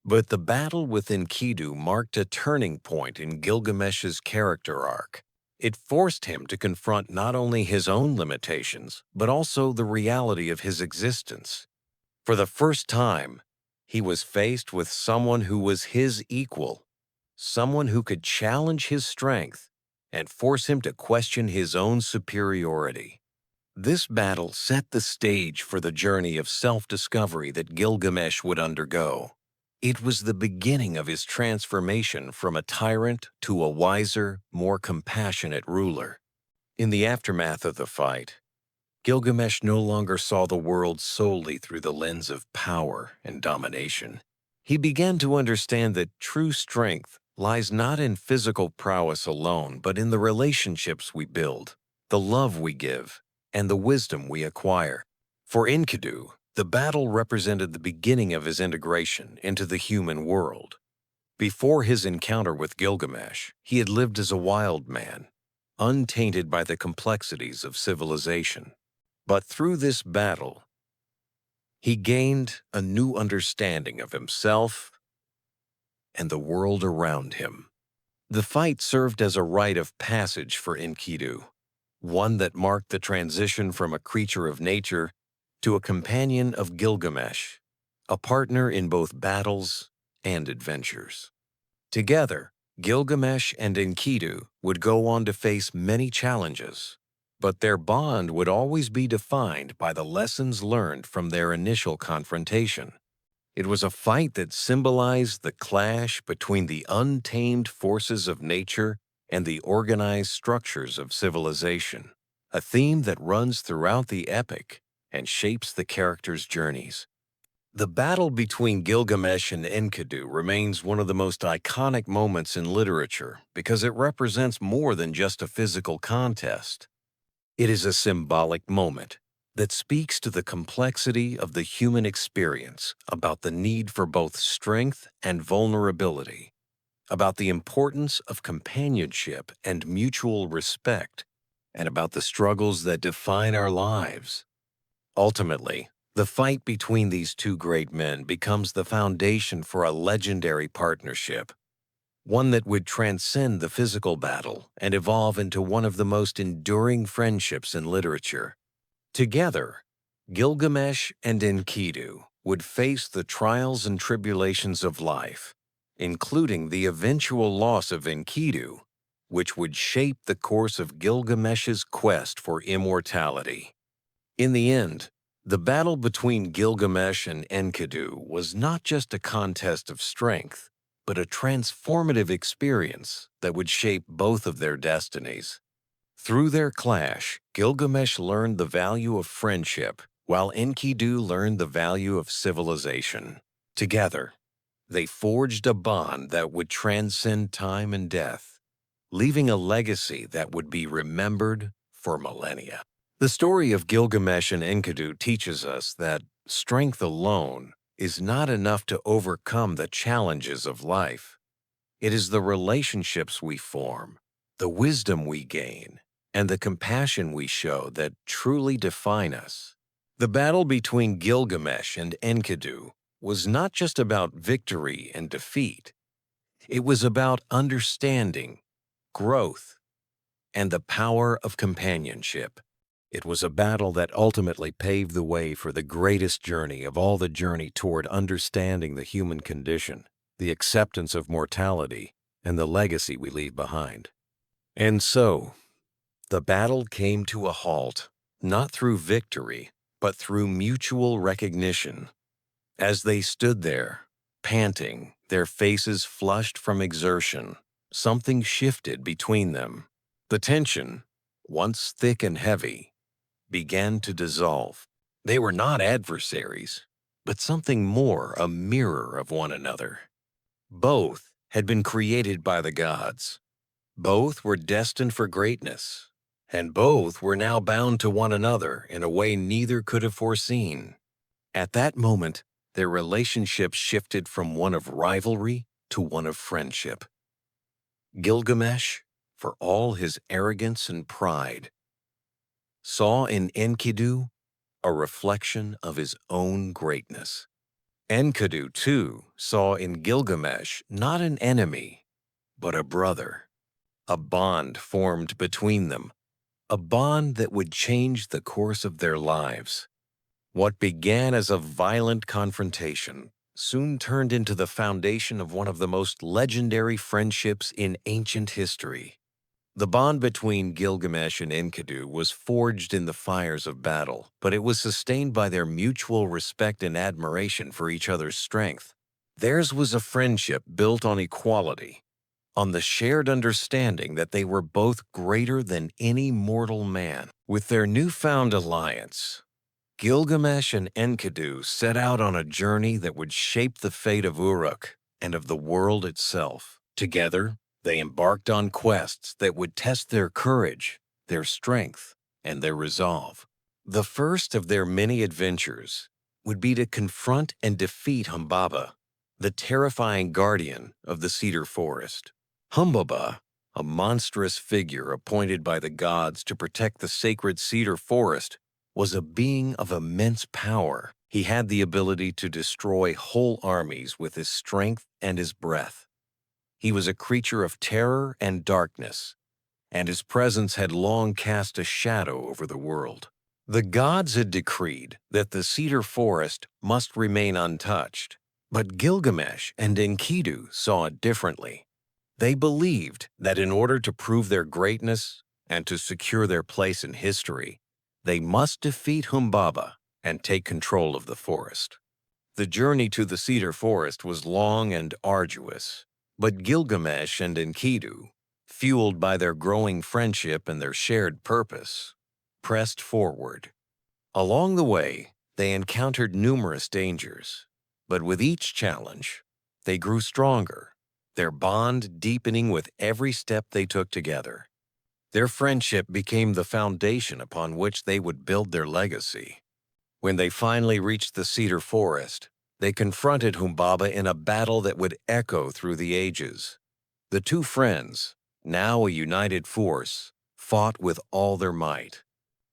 But the battle with Enkidu marked a turning point in Gilgamesh's character arc. It forced him to confront not only his own limitations, but also the reality of his existence. For the first time, he was faced with someone who was his equal, someone who could challenge his strength and force him to question his own superiority. This battle set the stage for the journey of self-discovery that Gilgamesh would undergo. It was the beginning of his transformation from a tyrant to a wiser, more compassionate ruler. In the aftermath of the fight, Gilgamesh no longer saw the world solely through the lens of power and domination. He began to understand that true strength lies not in physical prowess alone, but in the relationships we build, the love we give, and the wisdom we acquire. For Enkidu, the battle represented the beginning of his integration into the human world. Before his encounter with Gilgamesh, he had lived as a wild man, untainted by the complexities of civilization. But through this battle, he gained a new understanding of himself and the world around him. The fight served as a rite of passage for Enkidu, one that marked the transition from a creature of nature to a companion of Gilgamesh, a partner in both battles and adventures. Together, Gilgamesh and Enkidu would go on to face many challenges, but their bond would always be defined by the lessons learned from their initial confrontation. It was a fight that symbolized the clash between the untamed forces of nature and the organized structures of civilization, a theme that runs throughout the epic and shapes the characters' journeys. The battle between Gilgamesh and Enkidu remains one of the most iconic moments in literature because it represents more than just a physical contest. It is a symbolic moment that speaks to the complexity of the human experience, about the need for both strength and vulnerability, about the importance of companionship and mutual respect, and about the struggles that define our lives. Ultimately, the fight between these two great men becomes the foundation for a legendary partnership, one that would transcend the physical battle and evolve into one of the most enduring friendships in literature. Together, Gilgamesh and Enkidu would face the trials and tribulations of life, including the eventual loss of Enkidu, which would shape the course of Gilgamesh's quest for immortality. In the end, the battle between Gilgamesh and Enkidu was not just a contest of strength, but a transformative experience that would shape both of their destinies. Through their clash, Gilgamesh learned the value of friendship, while Enkidu learned the value of civilization. Together, they forged a bond that would transcend time and death, leaving a legacy that would be remembered for millennia. The story of Gilgamesh and Enkidu teaches us that strength alone is not enough to overcome the challenges of life. It is the relationships we form, the wisdom we gain, and the compassion we show that truly define us. The battle between Gilgamesh and Enkidu was not just about victory and defeat. It was about understanding, growth, and the power of companionship. It was a battle that ultimately paved the way for the greatest journey of all, the journey toward understanding the human condition, the acceptance of mortality, and the legacy we leave behind. And so, the battle came to a halt, not through victory, but through mutual recognition. As they stood there, panting, their faces flushed from exertion, something shifted between them. The tension, once thick and heavy, began to dissolve. They were not adversaries, but something more, a mirror of one another. Both had been created by the gods. Both were destined for greatness, and both were now bound to one another in a way neither could have foreseen. At that moment, their relationship shifted from one of rivalry to one of friendship. Gilgamesh, for all his arrogance and pride, saw in Enkidu a reflection of his own greatness. Enkidu, too, saw in Gilgamesh not an enemy, but a brother. A bond formed between them, a bond that would change the course of their lives. What began as a violent confrontation soon turned into the foundation of one of the most legendary friendships in ancient history. The bond between Gilgamesh and Enkidu was forged in the fires of battle, but it was sustained by their mutual respect and admiration for each other's strength. Theirs was a friendship built on equality, on the shared understanding that they were both greater than any mortal man. With their newfound alliance, Gilgamesh and Enkidu set out on a journey that would shape the fate of Uruk and of the world itself. Together, they embarked on quests that would test their courage, their strength, and their resolve. The first of their many adventures would be to confront and defeat Humbaba, the terrifying guardian of the cedar forest. Humbaba, a monstrous figure appointed by the gods to protect the sacred cedar forest, was a being of immense power. He had the ability to destroy whole armies with his strength and his breath. He was a creature of terror and darkness, and his presence had long cast a shadow over the world. The gods had decreed that the cedar forest must remain untouched, but Gilgamesh and Enkidu saw it differently. They believed that in order to prove their greatness and to secure their place in history, they must defeat Humbaba and take control of the forest. The journey to the cedar forest was long and arduous, but Gilgamesh and Enkidu, fueled by their growing friendship and their shared purpose, pressed forward. Along the way, they encountered numerous dangers, but with each challenge, they grew stronger, their bond deepening with every step they took together. Their friendship became the foundation upon which they would build their legacy. When they finally reached the cedar forest, they confronted Humbaba in a battle that would echo through the ages. The two friends, now a united force, fought with all their might.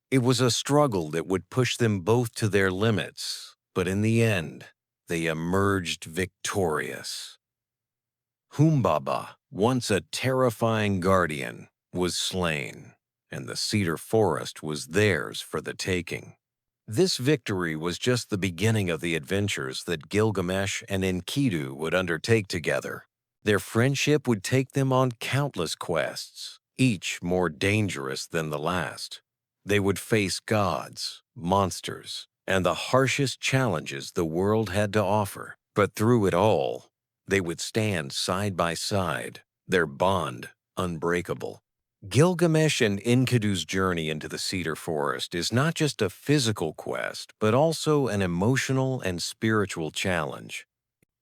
It was a struggle that would push them both to their limits, but in the end, they emerged victorious. Humbaba, once a terrifying guardian, was slain, and the cedar forest was theirs for the taking. This victory was just the beginning of the adventures that Gilgamesh and Enkidu would undertake together. Their friendship would take them on countless quests, each more dangerous than the last. They would face gods, monsters, and the harshest challenges the world had to offer. But through it all, they would stand side by side, their bond unbreakable. Gilgamesh and Enkidu's journey into the cedar forest is not just a physical quest, but also an emotional and spiritual challenge.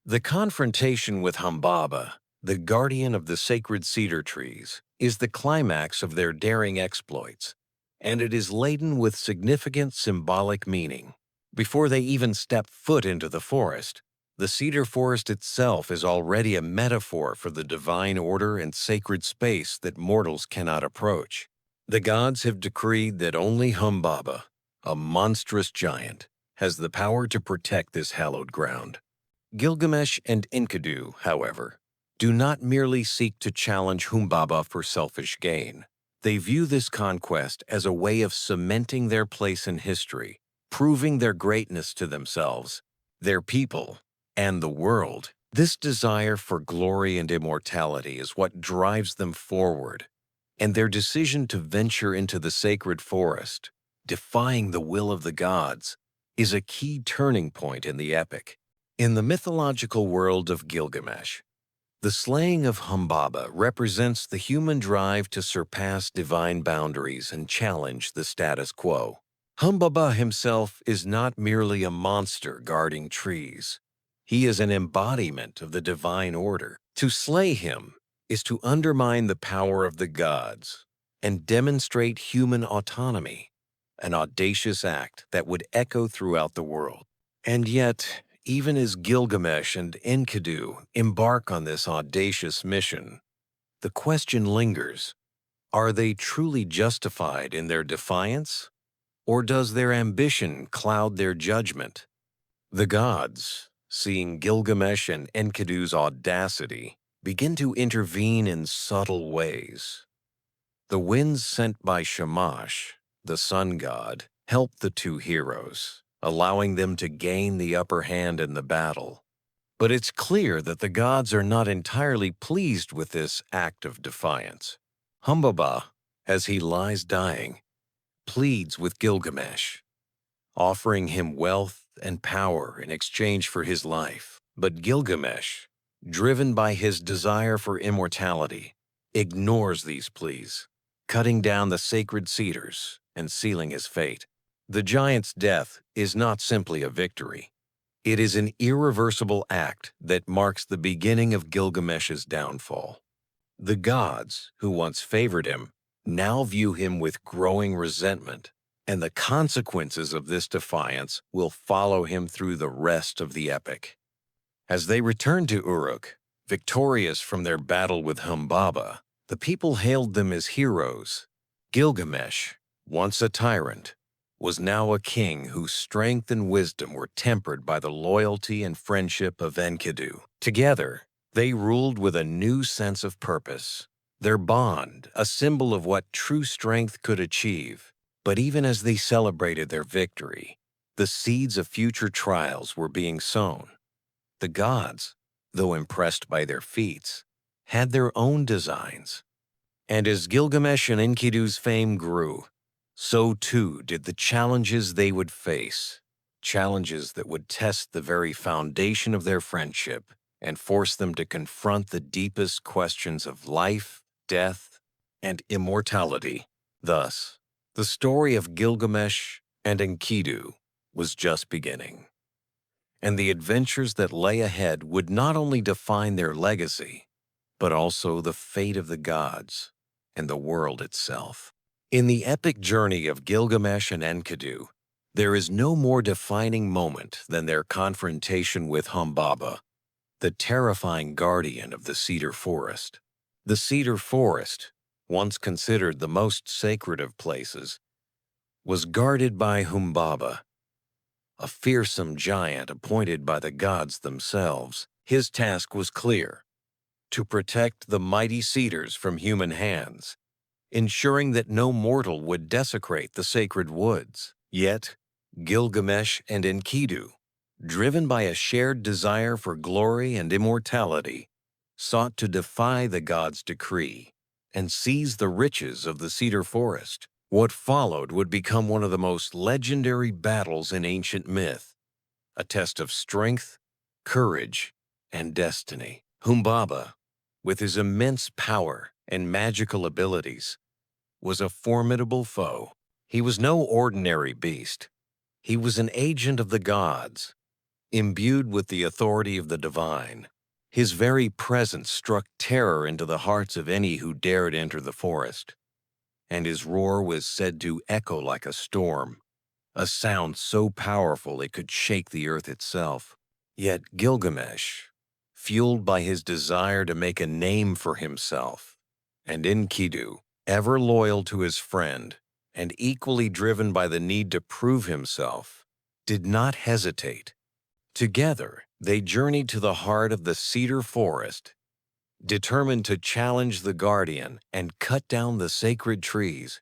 The confrontation with Humbaba, the guardian of the sacred cedar trees, is the climax of their daring exploits, and it is laden with significant symbolic meaning. Before they even step foot into the forest, the cedar forest itself is already a metaphor for the divine order and sacred space that mortals cannot approach. The gods have decreed that only Humbaba, a monstrous giant, has the power to protect this hallowed ground. Gilgamesh and Enkidu, however, do not merely seek to challenge Humbaba for selfish gain. They view this conquest as a way of cementing their place in history, proving their greatness to themselves, their people, and the world. This desire for glory and immortality is what drives them forward, and their decision to venture into the sacred forest, defying the will of the gods, is a key turning point in the epic. In the mythological world of Gilgamesh, the slaying of Humbaba represents the human drive to surpass divine boundaries and challenge the status quo. Humbaba himself is not merely a monster guarding trees. He is an embodiment of the divine order. To slay him is to undermine the power of the gods and demonstrate human autonomy, an audacious act that would echo throughout the world. And yet, even as Gilgamesh and Enkidu embark on this audacious mission, the question lingers: are they truly justified in their defiance, or does their ambition cloud their judgment? The gods, seeing Gilgamesh and Enkidu's audacity, begin to intervene in subtle ways. The winds sent by Shamash, the sun god, help the two heroes, allowing them to gain the upper hand in the battle. But it's clear that the gods are not entirely pleased with this act of defiance. Humbaba, as he lies dying, pleads with Gilgamesh, offering him wealth and power in exchange for his life. But Gilgamesh, driven by his desire for immortality, ignores these pleas, cutting down the sacred cedars and sealing his fate. The giant's death is not simply a victory. It is an irreversible act that marks the beginning of Gilgamesh's downfall. The gods, who once favored him, now view him with growing resentment, and the consequences of this defiance will follow him through the rest of the epic. As they returned to Uruk, victorious from their battle with Humbaba, the people hailed them as heroes. Gilgamesh, once a tyrant, was now a king whose strength and wisdom were tempered by the loyalty and friendship of Enkidu. Together, they ruled with a new sense of purpose, their bond a symbol of what true strength could achieve. But even as they celebrated their victory, the seeds of future trials were being sown. The gods, though impressed by their feats, had their own designs. And as Gilgamesh and Enkidu's fame grew, so too did the challenges they would face, challenges that would test the very foundation of their friendship and force them to confront the deepest questions of life, death, and immortality. Thus, the story of Gilgamesh and Enkidu was just beginning, and the adventures that lay ahead would not only define their legacy, but also the fate of the gods and the world itself. In the epic journey of Gilgamesh and Enkidu, there is no more defining moment than their confrontation with Humbaba, the terrifying guardian of the cedar forest. The cedar forest, once considered the most sacred of places, was guarded by Humbaba, a fearsome giant appointed by the gods themselves. His task was clear: to protect the mighty cedars from human hands, ensuring that no mortal would desecrate the sacred woods. Yet, Gilgamesh and Enkidu, driven by a shared desire for glory and immortality, sought to defy the gods' decree and seize the riches of the cedar forest. What followed would become one of the most legendary battles in ancient myth, a test of strength, courage, and destiny. Humbaba, with his immense power and magical abilities, was a formidable foe. He was no ordinary beast. He was an agent of the gods, imbued with the authority of the divine. His very presence struck terror into the hearts of any who dared enter the forest, and his roar was said to echo like a storm, a sound so powerful it could shake the earth itself. Yet Gilgamesh, fueled by his desire to make a name for himself, and Enkidu, ever loyal to his friend and equally driven by the need to prove himself, did not hesitate. Together, they journeyed to the heart of the cedar forest, determined to challenge the guardian and cut down the sacred trees.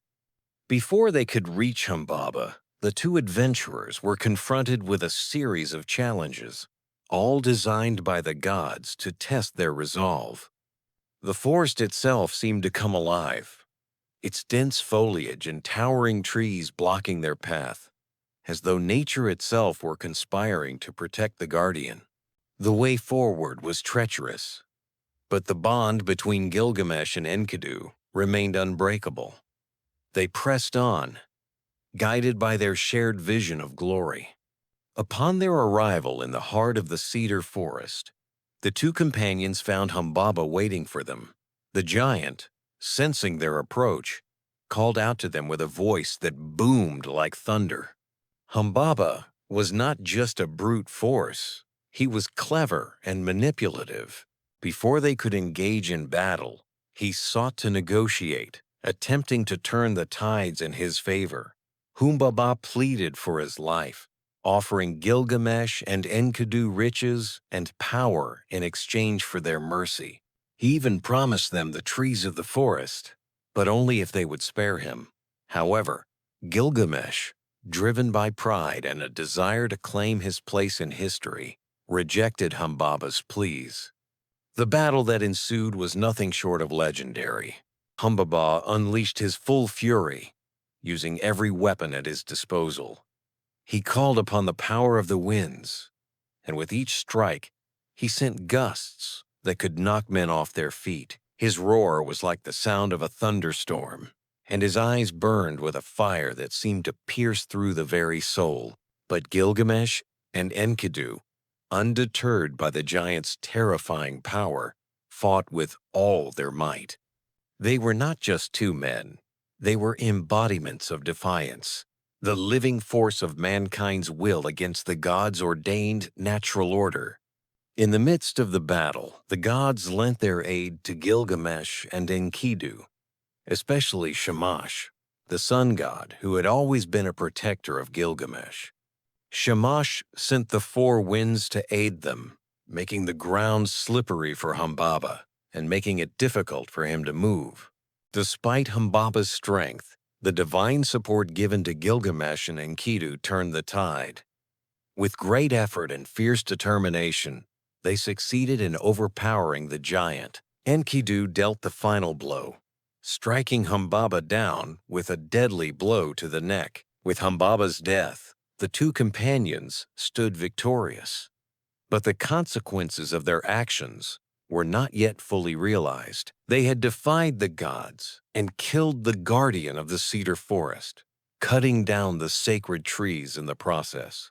Before they could reach Humbaba, the two adventurers were confronted with a series of challenges, all designed by the gods to test their resolve. The forest itself seemed to come alive, its dense foliage and towering trees blocking their path, as though nature itself were conspiring to protect the guardian. The way forward was treacherous, but the bond between Gilgamesh and Enkidu remained unbreakable. They pressed on, guided by their shared vision of glory. Upon their arrival in the heart of the cedar forest, the two companions found Humbaba waiting for them. The giant, sensing their approach, called out to them with a voice that boomed like thunder. Humbaba was not just a brute force. He was clever and manipulative. Before they could engage in battle, he sought to negotiate, attempting to turn the tides in his favor. Humbaba pleaded for his life, offering Gilgamesh and Enkidu riches and power in exchange for their mercy. He even promised them the trees of the forest, but only if they would spare him. However, Gilgamesh, driven by pride and a desire to claim his place in history, rejected Humbaba's pleas. The battle that ensued was nothing short of legendary. Humbaba unleashed his full fury, using every weapon at his disposal. He called upon the power of the winds, and with each strike, he sent gusts that could knock men off their feet. His roar was like the sound of a thunderstorm, and his eyes burned with a fire that seemed to pierce through the very soul. But Gilgamesh and Enkidu, undeterred by the giant's terrifying power, fought with all their might. They were not just two men. They were embodiments of defiance, the living force of mankind's will against the gods' ordained natural order. In the midst of the battle, the gods lent their aid to Gilgamesh and Enkidu, especially Shamash, the sun god who had always been a protector of Gilgamesh. Shamash sent the four winds to aid them, making the ground slippery for Humbaba and making it difficult for him to move. Despite Humbaba's strength, the divine support given to Gilgamesh and Enkidu turned the tide. With great effort and fierce determination, they succeeded in overpowering the giant. Enkidu dealt the final blow, striking Humbaba down with a deadly blow to the neck. With Humbaba's death, the two companions stood victorious. But the consequences of their actions were not yet fully realized. They had defied the gods and killed the guardian of the cedar forest, cutting down the sacred trees in the process.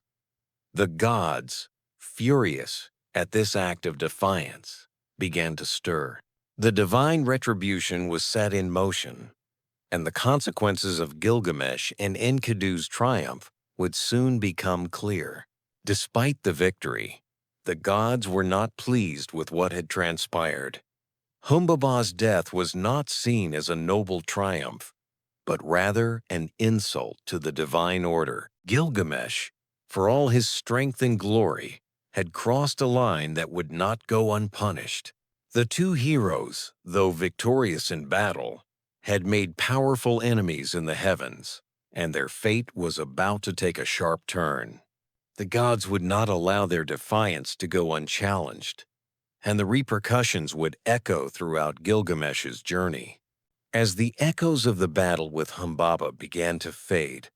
The gods, furious at this act of defiance, began to stir. The divine retribution was set in motion, and the consequences of Gilgamesh and Enkidu's triumph would soon become clear. Despite the victory, the gods were not pleased with what had transpired. Humbaba's death was not seen as a noble triumph, but rather an insult to the divine order. Gilgamesh, for all his strength and glory, had crossed a line that would not go unpunished. The two heroes, though victorious in battle, had made powerful enemies in the heavens, and their fate was about to take a sharp turn. The gods would not allow their defiance to go unchallenged, and the repercussions would echo throughout Gilgamesh's journey. As the echoes of the battle with Humbaba began to fade,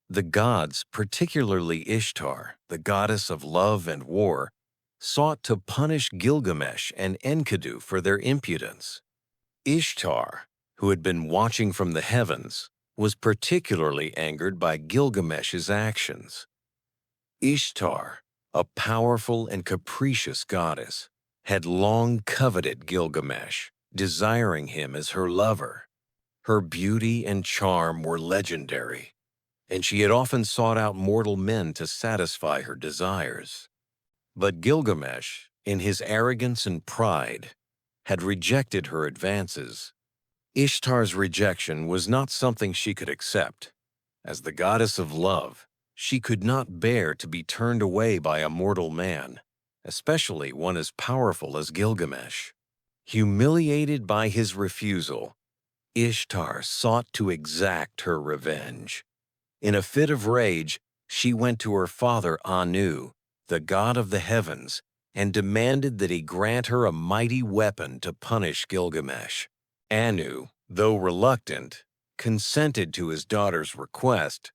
the gods, particularly Ishtar, the goddess of love and war, sought to punish Gilgamesh and Enkidu for their impudence. Ishtar, who had been watching from the heavens, was particularly angered by Gilgamesh's actions. Ishtar, a powerful and capricious goddess, had long coveted Gilgamesh, desiring him as her lover. Her beauty and charm were legendary, and she had often sought out mortal men to satisfy her desires. But Gilgamesh, in his arrogance and pride, had rejected her advances. Ishtar's rejection was not something she could accept. As the goddess of love, she could not bear to be turned away by a mortal man, especially one as powerful as Gilgamesh. Humiliated by his refusal, Ishtar sought to exact her revenge. In a fit of rage, she went to her father Anu, the god of the heavens, and demanded that he grant her a mighty weapon to punish Gilgamesh. Anu, though reluctant, consented to his daughter's request,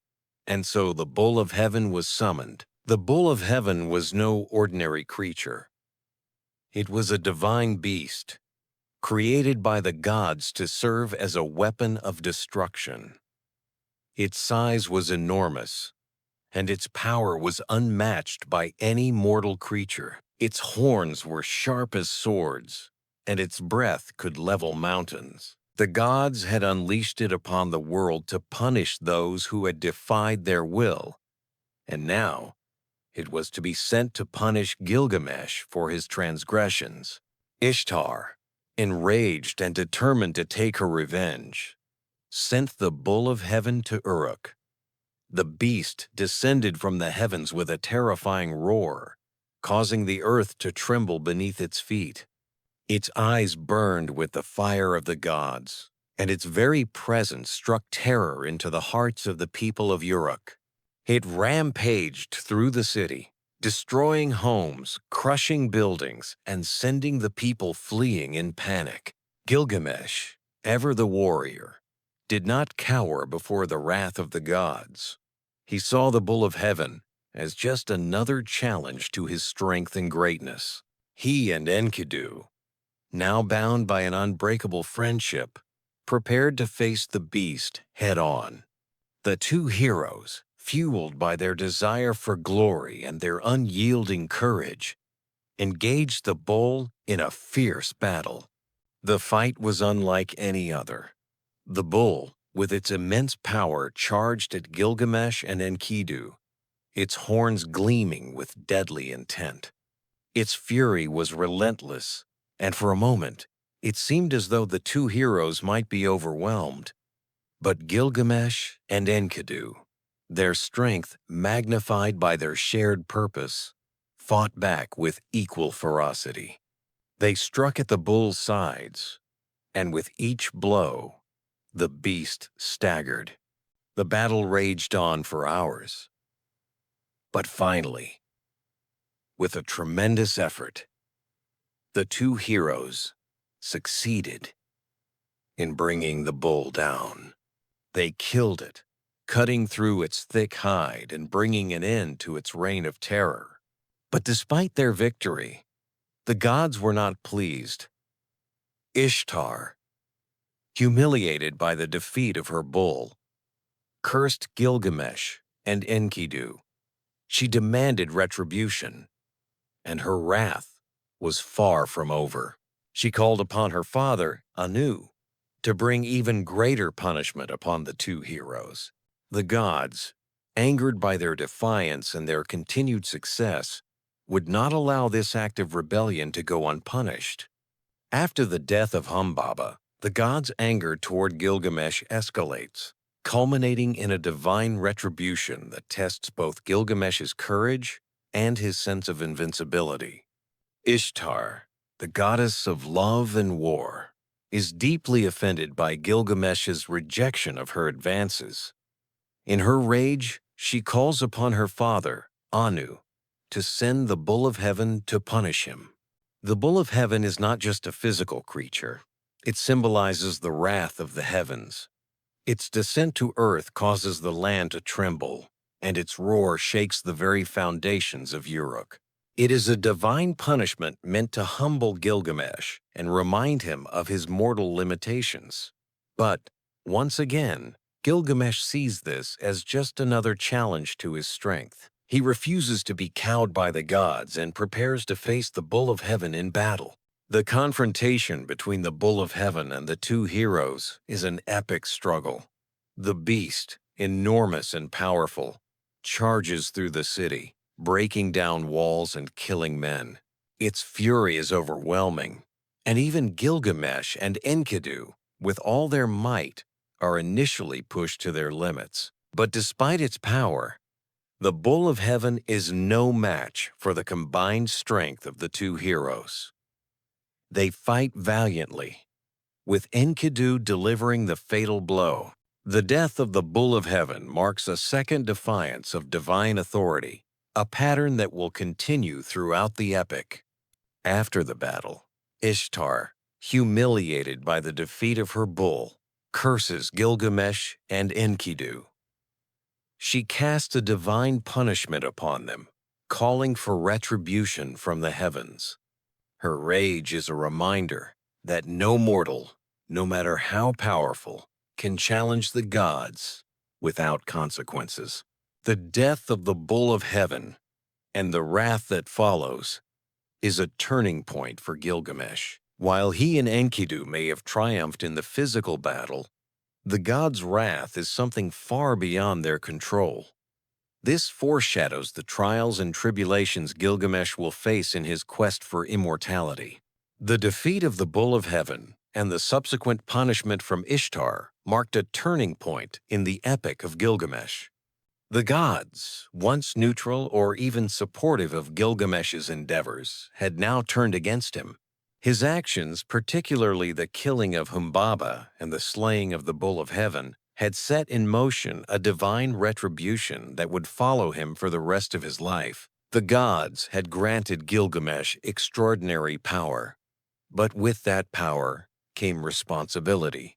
and so the Bull of Heaven was summoned. The Bull of Heaven was no ordinary creature. It was a divine beast, created by the gods to serve as a weapon of destruction. Its size was enormous, and its power was unmatched by any mortal creature. Its horns were sharp as swords, and its breath could level mountains. The gods had unleashed it upon the world to punish those who had defied their will, and now it was to be sent to punish Gilgamesh for his transgressions. Ishtar, enraged and determined to take her revenge, sent the Bull of Heaven to Uruk. The beast descended from the heavens with a terrifying roar, causing the earth to tremble beneath its feet. Its eyes burned with the fire of the gods, and its very presence struck terror into the hearts of the people of Uruk. It rampaged through the city, destroying homes, crushing buildings, and sending the people fleeing in panic. Gilgamesh, ever the warrior, did not cower before the wrath of the gods. He saw the Bull of Heaven as just another challenge to his strength and greatness. He and Enkidu, now bound by an unbreakable friendship, prepared to face the beast head-on. The two heroes, fueled by their desire for glory and their unyielding courage, engaged the bull in a fierce battle. The fight was unlike any other. The bull, with its immense power, charged at Gilgamesh and Enkidu, its horns gleaming with deadly intent. Its fury was relentless, and for a moment, it seemed as though the two heroes might be overwhelmed. But Gilgamesh and Enkidu, their strength magnified by their shared purpose, fought back with equal ferocity. They struck at the bull's sides, and with each blow, the beast staggered. The battle raged on for hours. But finally, with a tremendous effort, the two heroes succeeded in bringing the bull down. They killed it, cutting through its thick hide and bringing an end to its reign of terror. But despite their victory, the gods were not pleased. Ishtar, humiliated by the defeat of her bull, cursed Gilgamesh and Enkidu. She demanded retribution, and her wrath was far from over. She called upon her father, Anu, to bring even greater punishment upon the two heroes. The gods, angered by their defiance and their continued success, would not allow this act of rebellion to go unpunished. After the death of Humbaba, the gods' anger toward Gilgamesh escalates, culminating in a divine retribution that tests both Gilgamesh's courage and his sense of invincibility. Ishtar, the goddess of love and war, is deeply offended by Gilgamesh's rejection of her advances. In her rage, she calls upon her father, Anu, to send the Bull of Heaven to punish him. The Bull of Heaven is not just a physical creature. It symbolizes the wrath of the heavens. Its descent to earth causes the land to tremble, and its roar shakes the very foundations of Uruk. It is a divine punishment meant to humble Gilgamesh and remind him of his mortal limitations. But, once again, Gilgamesh sees this as just another challenge to his strength. He refuses to be cowed by the gods and prepares to face the Bull of Heaven in battle. The confrontation between the Bull of Heaven and the two heroes is an epic struggle. The beast, enormous and powerful, charges through the city, breaking down walls and killing men. Its fury is overwhelming, and even Gilgamesh and Enkidu, with all their might, are initially pushed to their limits. But despite its power, the Bull of Heaven is no match for the combined strength of the two heroes. They fight valiantly, with Enkidu delivering the fatal blow. The death of the Bull of Heaven marks a second defiance of divine authority, a pattern that will continue throughout the epic. After the battle, Ishtar, humiliated by the defeat of her bull, curses Gilgamesh and Enkidu. She casts a divine punishment upon them, calling for retribution from the heavens. Her rage is a reminder that no mortal, no matter how powerful, can challenge the gods without consequences. The death of the Bull of Heaven and the wrath that follows is a turning point for Gilgamesh. While he and Enkidu may have triumphed in the physical battle, the gods' wrath is something far beyond their control. This foreshadows the trials and tribulations Gilgamesh will face in his quest for immortality. The defeat of the Bull of Heaven and the subsequent punishment from Ishtar marked a turning point in the Epic of Gilgamesh. The gods, once neutral or even supportive of Gilgamesh's endeavors, had now turned against him. His actions, particularly the killing of Humbaba and the slaying of the Bull of Heaven, had set in motion a divine retribution that would follow him for the rest of his life. The gods had granted Gilgamesh extraordinary power, but with that power came responsibility.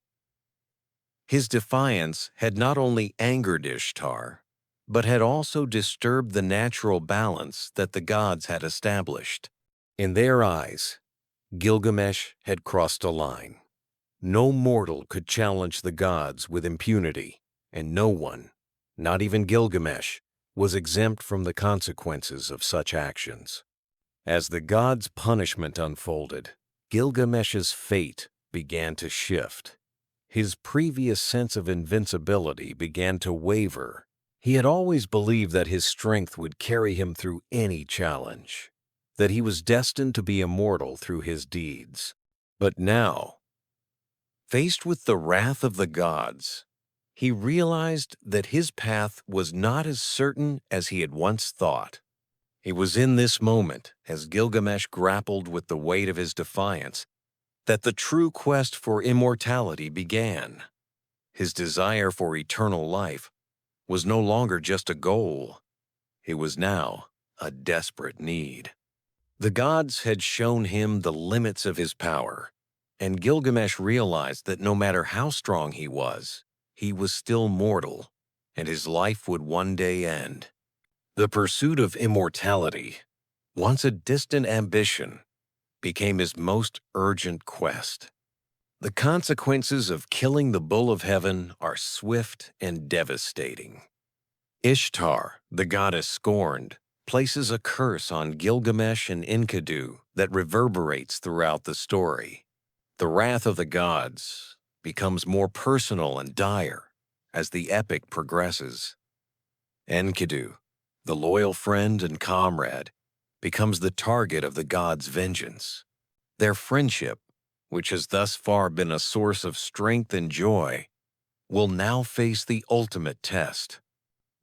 His defiance had not only angered Ishtar, but had also disturbed the natural balance that the gods had established. In their eyes, Gilgamesh had crossed a line. No mortal could challenge the gods with impunity, and no one, not even Gilgamesh, was exempt from the consequences of such actions. As the gods' punishment unfolded, Gilgamesh's fate began to shift. His previous sense of invincibility began to waver. He had always believed that his strength would carry him through any challenge. that he was destined to be immortal through his deeds. But now, faced with the wrath of the gods, he realized that his path was not as certain as he had once thought. It was in this moment, as Gilgamesh grappled with the weight of his defiance, that the true quest for immortality began. His desire for eternal life was no longer just a goal. It was now a desperate need. The gods had shown him the limits of his power, and Gilgamesh realized that no matter how strong he was still mortal, and his life would one day end. The pursuit of immortality, once a distant ambition, became his most urgent quest. The consequences of killing the bull of heaven are swift and devastating. Ishtar, the goddess scorned, places a curse on Gilgamesh and Enkidu that reverberates throughout the story. The wrath of the gods becomes more personal and dire as the epic progresses. Enkidu, the loyal friend and comrade, becomes the target of the gods' vengeance. Their friendship, which has thus far been a source of strength and joy, will now face the ultimate test.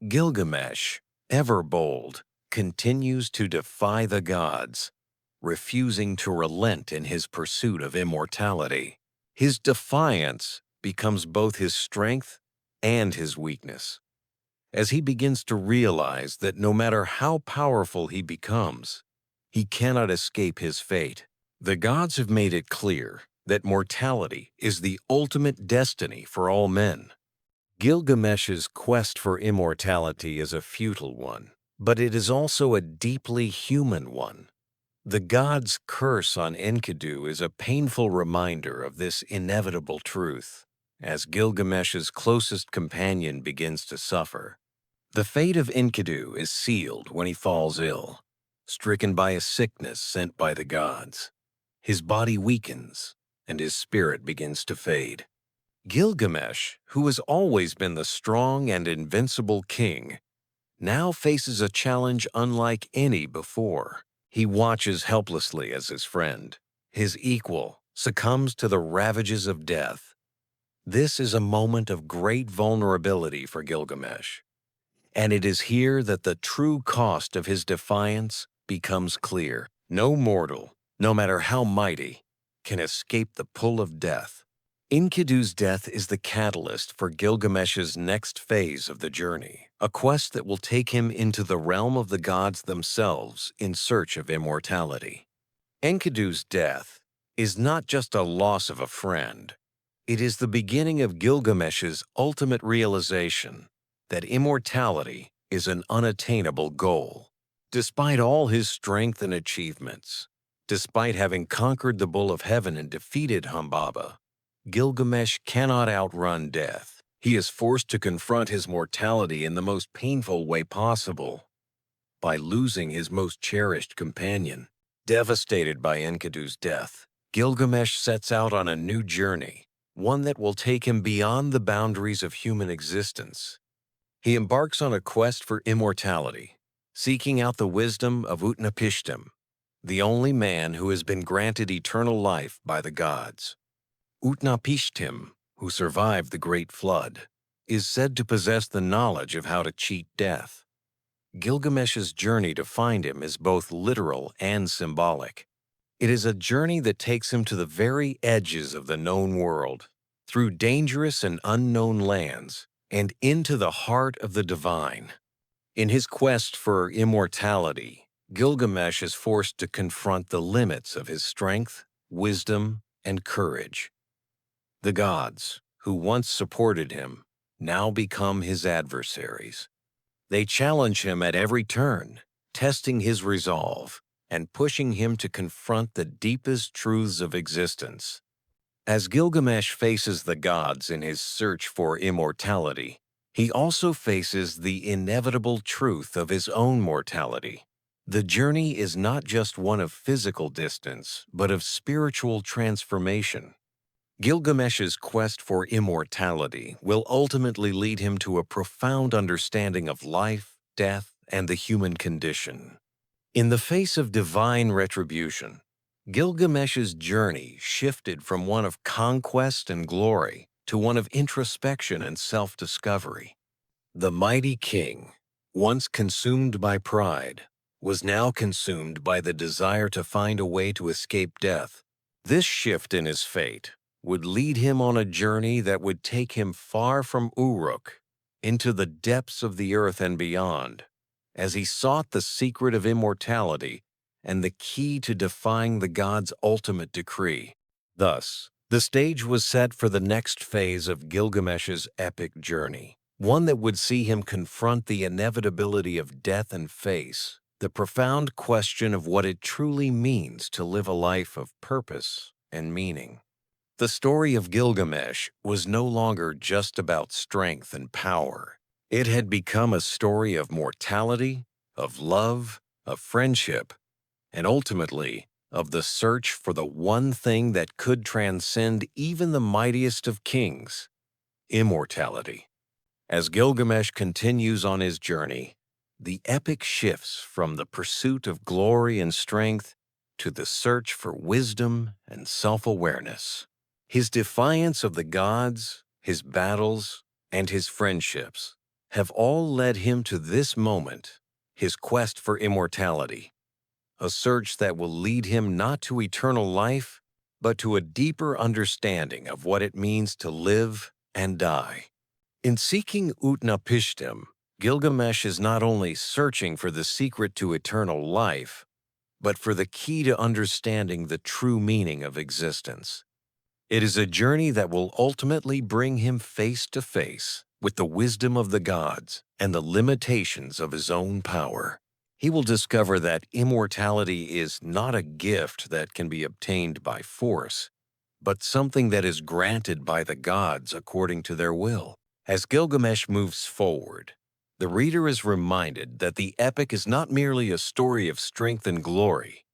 Gilgamesh, ever bold, continues to defy the gods, refusing to relent in his pursuit of immortality. His defiance becomes both his strength and his weakness, as he begins to realize that no matter how powerful he becomes, he cannot escape his fate. The gods have made it clear that mortality is the ultimate destiny for all men. Gilgamesh's quest for immortality is a futile one, but it is also a deeply human one. The gods' curse on Enkidu is a painful reminder of this inevitable truth, as Gilgamesh's closest companion begins to suffer. The fate of Enkidu is sealed when he falls ill, stricken by a sickness sent by the gods. His body weakens, and his spirit begins to fade. Gilgamesh, who has always been the strong and invincible king, now faces a challenge unlike any before. He watches helplessly as his friend, his equal, succumbs to the ravages of death. This is a moment of great vulnerability for Gilgamesh, and it is here that the true cost of his defiance becomes clear. No mortal, no matter how mighty, can escape the pull of death. Enkidu's death is the catalyst for Gilgamesh's next phase of the journey, a quest that will take him into the realm of the gods themselves in search of immortality. Enkidu's death is not just a loss of a friend. It is the beginning of Gilgamesh's ultimate realization that immortality is an unattainable goal. Despite all his strength and achievements, despite having conquered the bull of heaven and defeated Humbaba, Gilgamesh cannot outrun death. He is forced to confront his mortality in the most painful way possible, by losing his most cherished companion. Devastated by Enkidu's death, Gilgamesh sets out on a new journey, one that will take him beyond the boundaries of human existence. He embarks on a quest for immortality, seeking out the wisdom of Utnapishtim, the only man who has been granted eternal life by the gods. Utnapishtim, who survived the Great Flood, is said to possess the knowledge of how to cheat death. Gilgamesh's journey to find him is both literal and symbolic. It is a journey that takes him to the very edges of the known world, through dangerous and unknown lands, and into the heart of the divine. In his quest for immortality, Gilgamesh is forced to confront the limits of his strength, wisdom, and courage. The gods, who once supported him, now become his adversaries. They challenge him at every turn, testing his resolve and pushing him to confront the deepest truths of existence. As Gilgamesh faces the gods in his search for immortality, he also faces the inevitable truth of his own mortality. The journey is not just one of physical distance, but of spiritual transformation. Gilgamesh's quest for immortality will ultimately lead him to a profound understanding of life, death, and the human condition. In the face of divine retribution, Gilgamesh's journey shifted from one of conquest and glory to one of introspection and self-discovery. The mighty king, once consumed by pride, was now consumed by the desire to find a way to escape death. This shift in his fate would lead him on a journey that would take him far from Uruk into the depths of the earth and beyond, as he sought the secret of immortality and the key to defying the gods' ultimate decree. Thus, the stage was set for the next phase of Gilgamesh's epic journey, one that would see him confront the inevitability of death and face the profound question of what it truly means to live a life of purpose and meaning. The story of Gilgamesh was no longer just about strength and power. It had become a story of mortality, of love, of friendship, and ultimately of the search for the one thing that could transcend even the mightiest of kings: immortality. As Gilgamesh continues on his journey, the epic shifts from the pursuit of glory and strength to the search for wisdom and self-awareness. His defiance of the gods, his battles, and his friendships have all led him to this moment, his quest for immortality, a search that will lead him not to eternal life, but to a deeper understanding of what it means to live and die. In seeking Utnapishtim, Gilgamesh is not only searching for the secret to eternal life, but for the key to understanding the true meaning of existence. It is a journey that will ultimately bring him face to face with the wisdom of the gods and the limitations of his own power. He will discover that immortality is not a gift that can be obtained by force, but something that is granted by the gods according to their will. As Gilgamesh moves forward, the reader is reminded that the epic is not merely a story of strength and glory,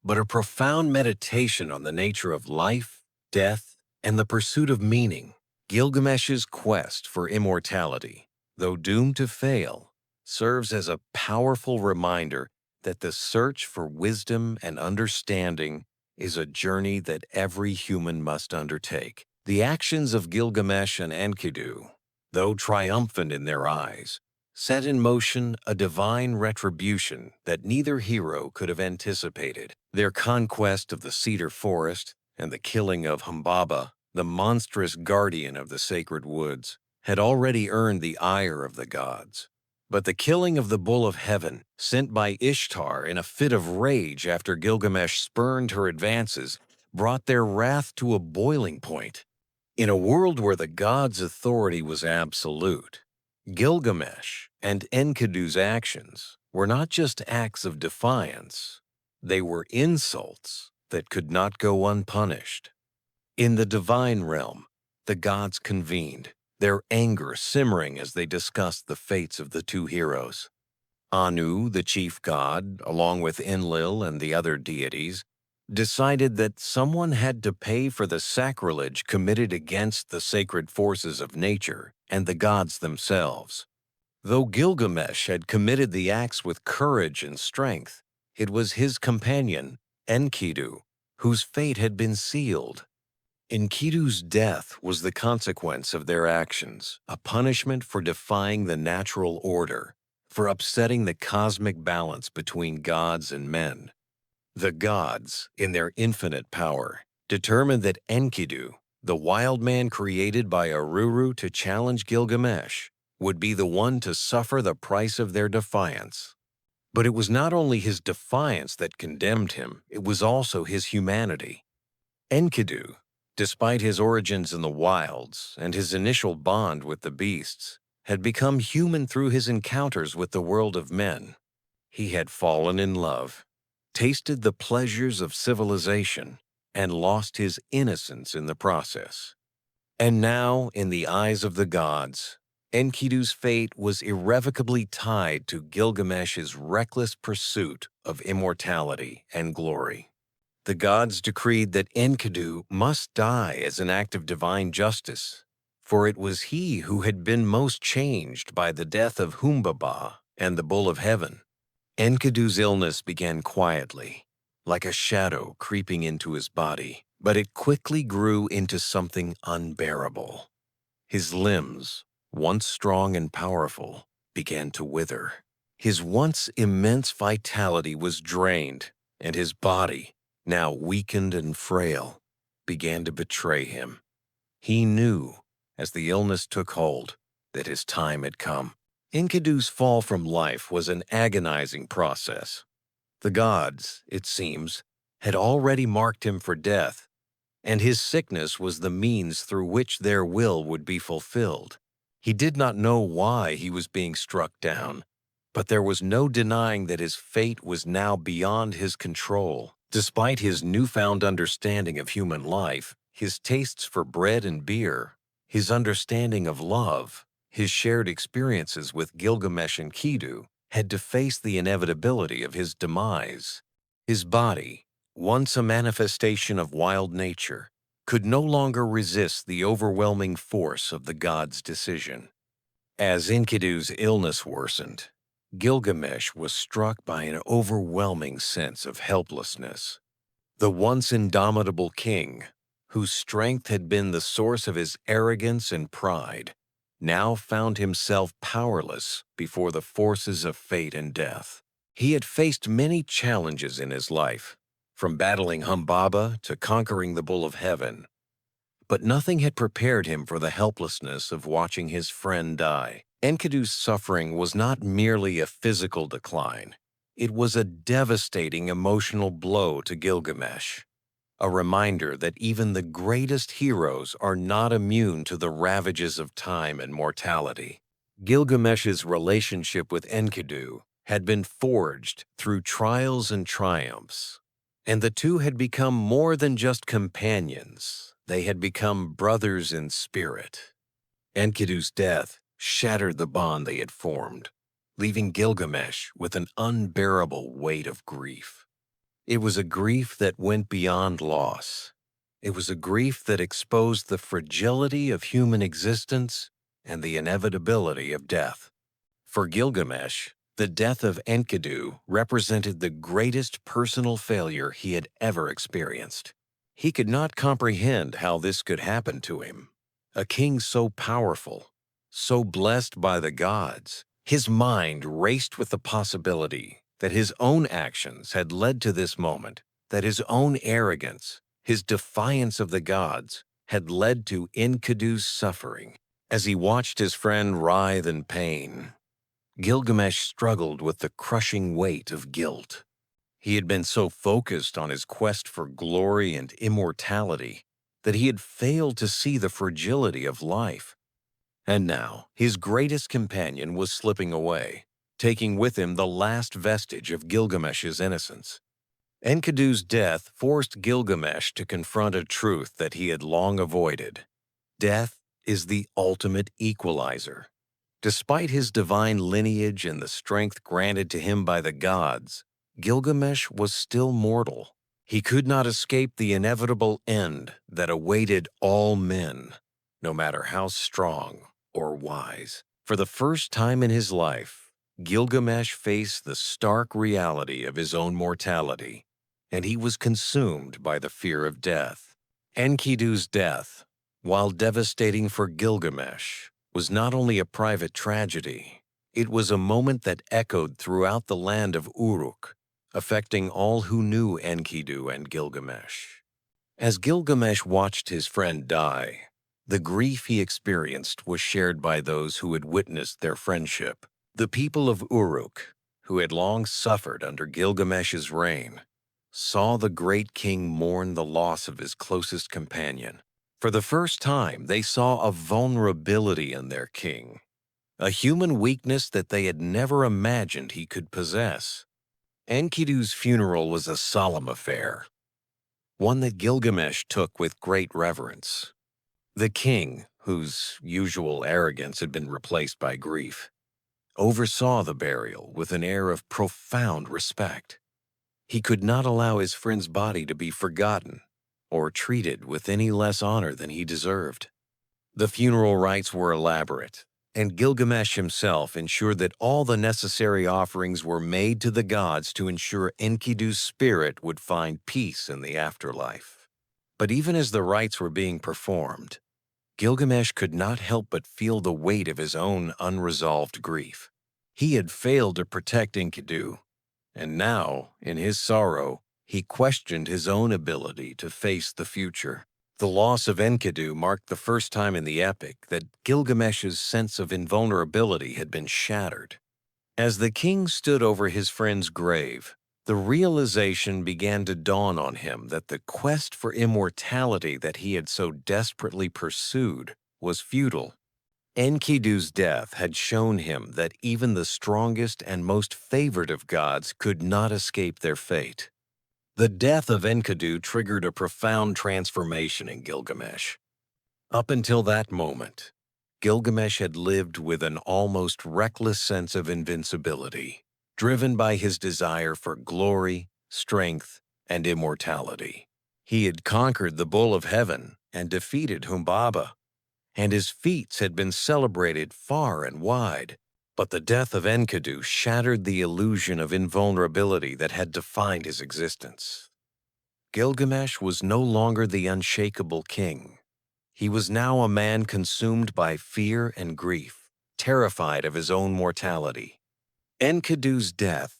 but a profound meditation on the nature of life, death, and the pursuit of meaning. Gilgamesh's quest for immortality, though doomed to fail, serves as a powerful reminder that the search for wisdom and understanding is a journey that every human must undertake. The actions of Gilgamesh and Enkidu, though triumphant in their eyes, set in motion a divine retribution that neither hero could have anticipated. Their conquest of the cedar forest and the killing of Humbaba, the monstrous guardian of the sacred woods, had already earned the ire of the gods. But the killing of the bull of heaven, sent by Ishtar in a fit of rage after Gilgamesh spurned her advances, brought their wrath to a boiling point. In a world where the gods' authority was absolute, Gilgamesh and Enkidu's actions were not just acts of defiance, they were insults that could not go unpunished. In the divine realm, the gods convened, their anger simmering as they discussed the fates of the two heroes. Anu, the chief god, along with Enlil and the other deities, decided that someone had to pay for the sacrilege committed against the sacred forces of nature and the gods themselves. Though Gilgamesh had committed the acts with courage and strength, it was his companion, Enkidu, whose fate had been sealed. Enkidu's death was the consequence of their actions, a punishment for defying the natural order, for upsetting the cosmic balance between gods and men. The gods, in their infinite power, determined that Enkidu, the wild man created by Uruk to challenge Gilgamesh, would be the one to suffer the price of their defiance. But it was not only his defiance that condemned him, it was also his humanity. Enkidu, despite his origins in the wilds and his initial bond with the beasts, had become human through his encounters with the world of men. He had fallen in love, tasted the pleasures of civilization, and lost his innocence in the process. And now, in the eyes of the gods, Enkidu's fate was irrevocably tied to Gilgamesh's reckless pursuit of immortality and glory. The gods decreed that Enkidu must die as an act of divine justice, for it was he who had been most changed by the death of Humbaba and the bull of heaven. Enkidu's illness began quietly, like a shadow creeping into his body, but it quickly grew into something unbearable. His limbs, once strong and powerful, began to wither. His once immense vitality was drained, and his body, now weakened and frail, began to betray him. He knew, as the illness took hold, that his time had come. Enkidu's fall from life was an agonizing process. The gods, it seems, had already marked him for death, and his sickness was the means through which their will would be fulfilled. He did not know why he was being struck down, but there was no denying that his fate was now beyond his control. Despite his newfound understanding of human life, his tastes for bread and beer, his understanding of love, his shared experiences with Gilgamesh and Enkidu, had to face the inevitability of his demise. His body, once a manifestation of wild nature, could no longer resist the overwhelming force of the god's decision. As Enkidu's illness worsened, Gilgamesh was struck by an overwhelming sense of helplessness. The once indomitable king, whose strength had been the source of his arrogance and pride, now found himself powerless before the forces of fate and death. He had faced many challenges in his life, from battling Humbaba to conquering the Bull of Heaven, but nothing had prepared him for the helplessness of watching his friend die. Enkidu's suffering was not merely a physical decline. It was a devastating emotional blow to Gilgamesh, a reminder that even the greatest heroes are not immune to the ravages of time and mortality. Gilgamesh's relationship with Enkidu had been forged through trials and triumphs, and the two had become more than just companions. They had become brothers in spirit. Enkidu's death shattered the bond they had formed, leaving Gilgamesh with an unbearable weight of grief. It was a grief that went beyond loss. It was a grief that exposed the fragility of human existence and the inevitability of death. For Gilgamesh, the death of Enkidu represented the greatest personal failure he had ever experienced. He could not comprehend how this could happen to him. A king so powerful, so blessed by the gods, his mind raced with the possibility that his own actions had led to this moment, that his own arrogance, his defiance of the gods, had led to Enkidu's suffering. As he watched his friend writhe in pain, Gilgamesh struggled with the crushing weight of guilt. He had been so focused on his quest for glory and immortality that he had failed to see the fragility of life. And now, his greatest companion was slipping away, taking with him the last vestige of Gilgamesh's innocence. Enkidu's death forced Gilgamesh to confront a truth that he had long avoided. Death is the ultimate equalizer. Despite his divine lineage and the strength granted to him by the gods, Gilgamesh was still mortal. He could not escape the inevitable end that awaited all men, no matter how strong or wise. For the first time in his life, Gilgamesh faced the stark reality of his own mortality, and he was consumed by the fear of death. Enkidu's death, while devastating for Gilgamesh, was not only a private tragedy, it was a moment that echoed throughout the land of Uruk, affecting all who knew Enkidu and Gilgamesh. As Gilgamesh watched his friend die, the grief he experienced was shared by those who had witnessed their friendship. The people of Uruk, who had long suffered under Gilgamesh's reign, saw the great king mourn the loss of his closest companion. For the first time, they saw a vulnerability in their king, a human weakness that they had never imagined he could possess. Enkidu's funeral was a solemn affair, one that Gilgamesh took with great reverence. The king, whose usual arrogance had been replaced by grief, oversaw the burial with an air of profound respect. He could not allow his friend's body to be forgotten or treated with any less honor than he deserved. The funeral rites were elaborate, and Gilgamesh himself ensured that all the necessary offerings were made to the gods to ensure Enkidu's spirit would find peace in the afterlife. But even as the rites were being performed, Gilgamesh could not help but feel the weight of his own unresolved grief. He had failed to protect Enkidu, and now, in his sorrow, he questioned his own ability to face the future. The loss of Enkidu marked the first time in the epic that Gilgamesh's sense of invulnerability had been shattered. As the king stood over his friend's grave, the realization began to dawn on him that the quest for immortality that he had so desperately pursued was futile. Enkidu's death had shown him that even the strongest and most favored of gods could not escape their fate. The death of Enkidu triggered a profound transformation in Gilgamesh. Up until that moment, Gilgamesh had lived with an almost reckless sense of invincibility, driven by his desire for glory, strength, and immortality. He had conquered the Bull of Heaven and defeated Humbaba, and his feats had been celebrated far and wide. But the death of Enkidu shattered the illusion of invulnerability that had defined his existence. Gilgamesh was no longer the unshakable king. He was now a man consumed by fear and grief, terrified of his own mortality. Enkidu's death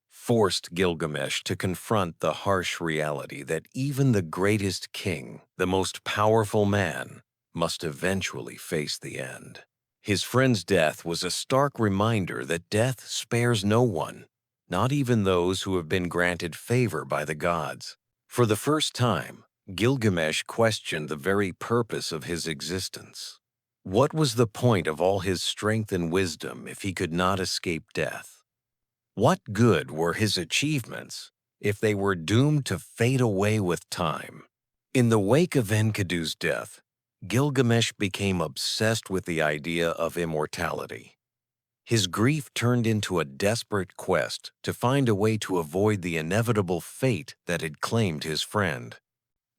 forced Gilgamesh to confront the harsh reality that even the greatest king, the most powerful man, must eventually face the end. His friend's death was a stark reminder that death spares no one, not even those who have been granted favor by the gods. For the first time, Gilgamesh questioned the very purpose of his existence. What was the point of all his strength and wisdom if he could not escape death? What good were his achievements if they were doomed to fade away with time? In the wake of Enkidu's death, Gilgamesh became obsessed with the idea of immortality. His grief turned into a desperate quest to find a way to avoid the inevitable fate that had claimed his friend.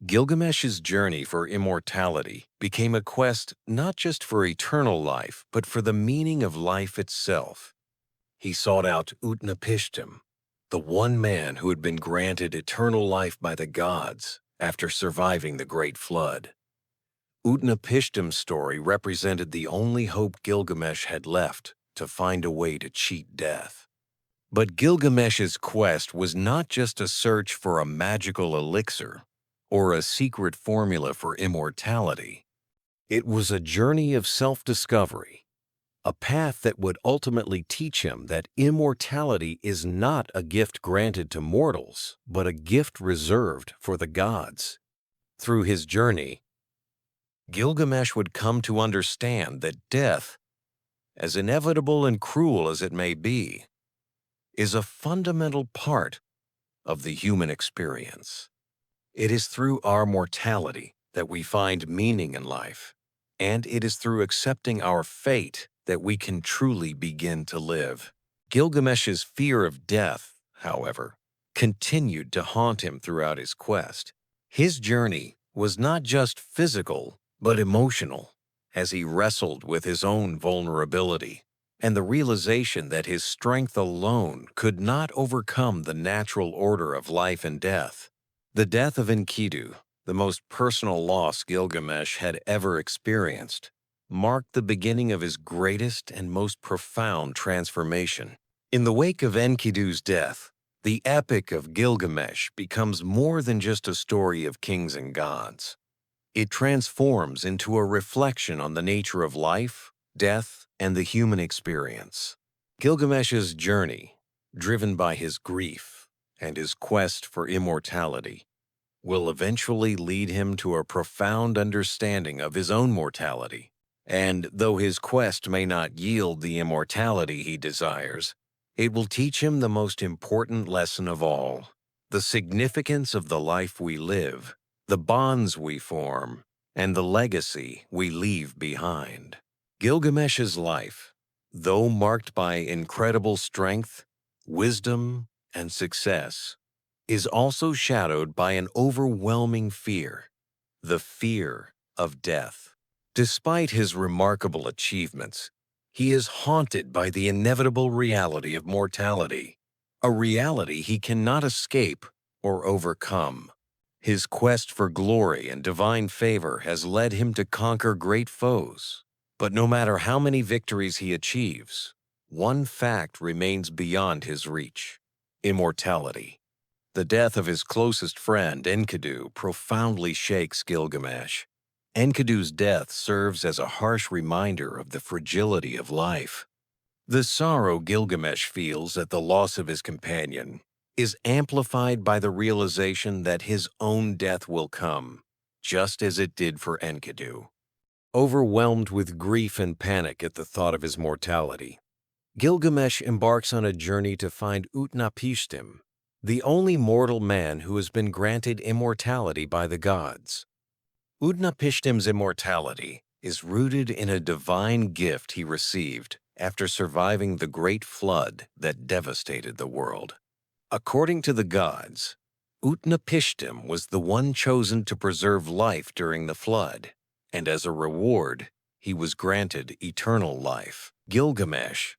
Gilgamesh's journey for immortality became a quest not just for eternal life, but for the meaning of life itself. He sought out Utnapishtim, the one man who had been granted eternal life by the gods after surviving the Great Flood. Utnapishtim's story represented the only hope Gilgamesh had left to find a way to cheat death. But Gilgamesh's quest was not just a search for a magical elixir or a secret formula for immortality. It was a journey of self-discovery, a path that would ultimately teach him that immortality is not a gift granted to mortals, but a gift reserved for the gods. Through his journey, Gilgamesh would come to understand that death, as inevitable and cruel as it may be, is a fundamental part of the human experience. It is through our mortality that we find meaning in life, and it is through accepting our fate that we can truly begin to live. Gilgamesh's fear of death, however, continued to haunt him throughout his quest. His journey was not just physical, but emotional, as he wrestled with his own vulnerability and the realization that his strength alone could not overcome the natural order of life and death. The death of Enkidu, the most personal loss Gilgamesh had ever experienced, marked the beginning of his greatest and most profound transformation. In the wake of Enkidu's death, the Epic of Gilgamesh becomes more than just a story of kings and gods. It transforms into a reflection on the nature of life, death, and the human experience. Gilgamesh's journey, driven by his grief and his quest for immortality, will eventually lead him to a profound understanding of his own mortality. And though his quest may not yield the immortality he desires, it will teach him the most important lesson of all: the significance of the life we live, the bonds we form, and the legacy we leave behind. Gilgamesh's life, though marked by incredible strength, wisdom, and success, is also shadowed by an overwhelming fear, the fear of death. Despite his remarkable achievements, He is haunted by the inevitable reality of mortality, a reality he cannot escape or overcome. His quest for glory and divine favor has led him to conquer great foes. But no matter how many victories he achieves, one fact remains beyond his reach: immortality. The death of his closest friend, Enkidu, profoundly shakes Gilgamesh. Enkidu's death serves as a harsh reminder of the fragility of life. The sorrow Gilgamesh feels at the loss of his companion is amplified by the realization that his own death will come, just as it did for Enkidu. Overwhelmed with grief and panic at the thought of his mortality, Gilgamesh embarks on a journey to find Utnapishtim, the only mortal man who has been granted immortality by the gods. Utnapishtim's immortality is rooted in a divine gift he received after surviving the great flood that devastated the world. According to the gods, Utnapishtim was the one chosen to preserve life during the flood, and as a reward, he was granted eternal life. Gilgamesh,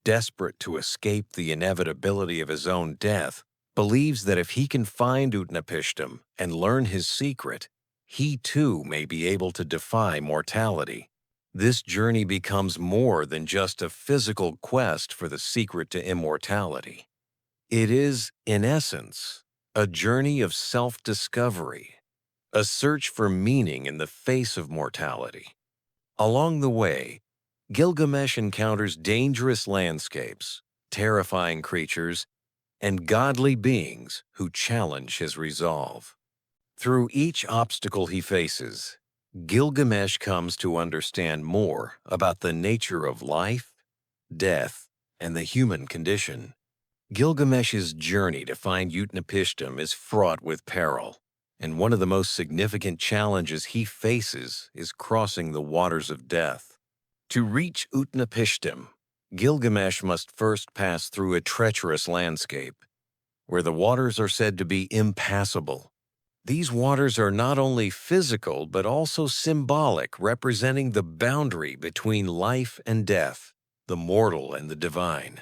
desperate to escape the inevitability of his own death, believes that if he can find Utnapishtim and learn his secret, he too may be able to defy mortality. This journey becomes more than just a physical quest for the secret to immortality. It is, in essence, a journey of self-discovery, a search for meaning in the face of mortality. Along the way, Gilgamesh encounters dangerous landscapes, terrifying creatures, and godly beings who challenge his resolve. Through each obstacle he faces, Gilgamesh comes to understand more about the nature of life, death, and the human condition. Gilgamesh's journey to find Utnapishtim is fraught with peril, and one of the most significant challenges he faces is crossing the waters of death. To reach Utnapishtim, Gilgamesh must first pass through a treacherous landscape, where the waters are said to be impassable. These waters are not only physical but also symbolic, representing the boundary between life and death, the mortal and the divine.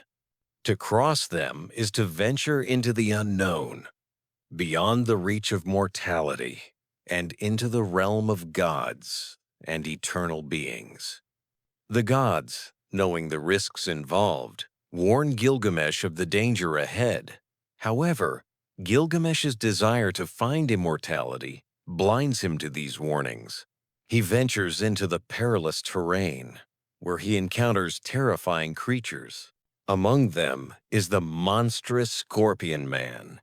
To cross them is to venture into the unknown, beyond the reach of mortality, and into the realm of gods and eternal beings. The gods, knowing the risks involved, warn Gilgamesh of the danger ahead. However, Gilgamesh's desire to find immortality blinds him to these warnings. He ventures into the perilous terrain, where he encounters terrifying creatures. Among them is the monstrous Scorpion Man,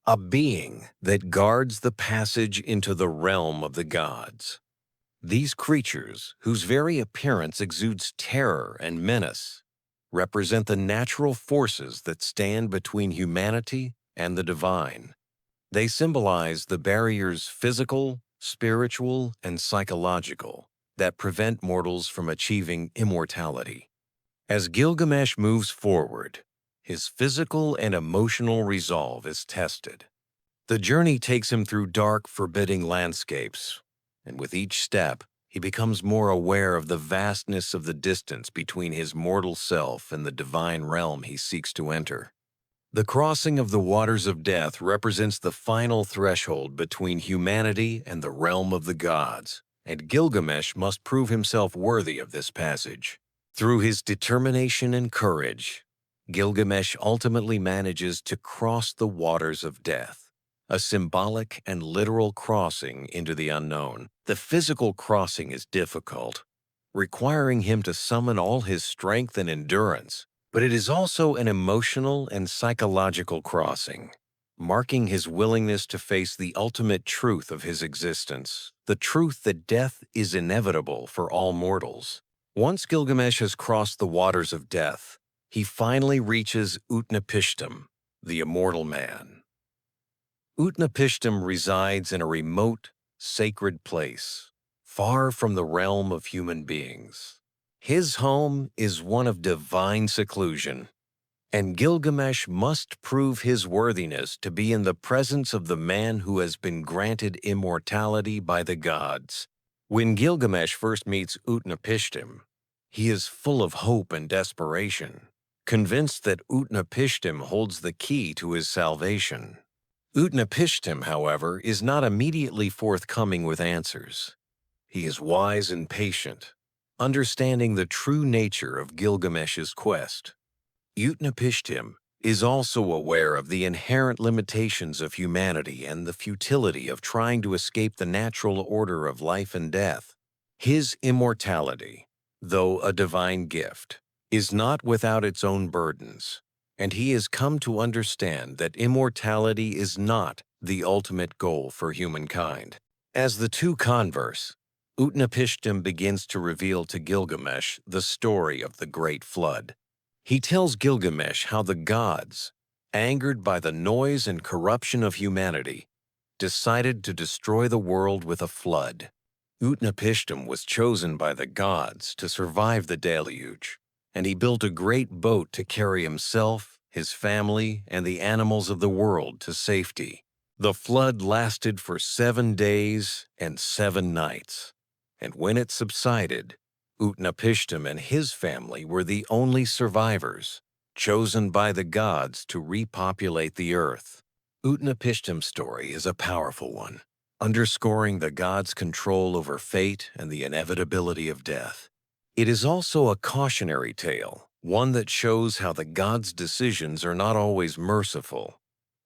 a being that guards the passage into the realm of the gods. These creatures, whose very appearance exudes terror and menace, represent the natural forces that stand between humanity and the divine. They symbolize the barriers physical, spiritual, and psychological that prevent mortals from achieving immortality. As Gilgamesh moves forward, his physical and emotional resolve is tested. The journey takes him through dark, forbidding landscapes, and with each step, he becomes more aware of the vastness of the distance between his mortal self and the divine realm he seeks to enter. The crossing of the waters of death represents the final threshold between humanity and the realm of the gods, and Gilgamesh must prove himself worthy of this passage. Through his determination and courage, Gilgamesh ultimately manages to cross the waters of death, a symbolic and literal crossing into the unknown. The physical crossing is difficult, requiring him to summon all his strength and endurance, but it is also an emotional and psychological crossing, marking his willingness to face the ultimate truth of his existence, the truth that death is inevitable for all mortals. Once Gilgamesh has crossed the waters of death, he finally reaches Utnapishtim, the immortal man. Utnapishtim resides in a remote, sacred place, far from the realm of human beings. His home is one of divine seclusion, and Gilgamesh must prove his worthiness to be in the presence of the man who has been granted immortality by the gods. When Gilgamesh first meets Utnapishtim, He is full of hope and desperation, convinced that Utnapishtim holds the key to his salvation. Utnapishtim, however, is not immediately forthcoming with answers. He is wise and patient, understanding the true nature of Gilgamesh's quest. Utnapishtim is also aware of the inherent limitations of humanity and the futility of trying to escape the natural order of life and death. His immortality, though a divine gift, is not without its own burdens, and he has come to understand that immortality is not the ultimate goal for humankind. As the two converse, Utnapishtim begins to reveal to Gilgamesh the story of the Great Flood. He tells Gilgamesh how the gods, angered by the noise and corruption of humanity, decided to destroy the world with a flood. Utnapishtim was chosen by the gods to survive the deluge, and he built a great boat to carry himself, his family, and the animals of the world to safety. The flood lasted for 7 days and 7 nights, and when it subsided, Utnapishtim and his family were the only survivors, chosen by the gods to repopulate the earth. Utnapishtim's story is a powerful one, underscoring the gods' control over fate and the inevitability of death. It is also a cautionary tale, one that shows how the gods' decisions are not always merciful,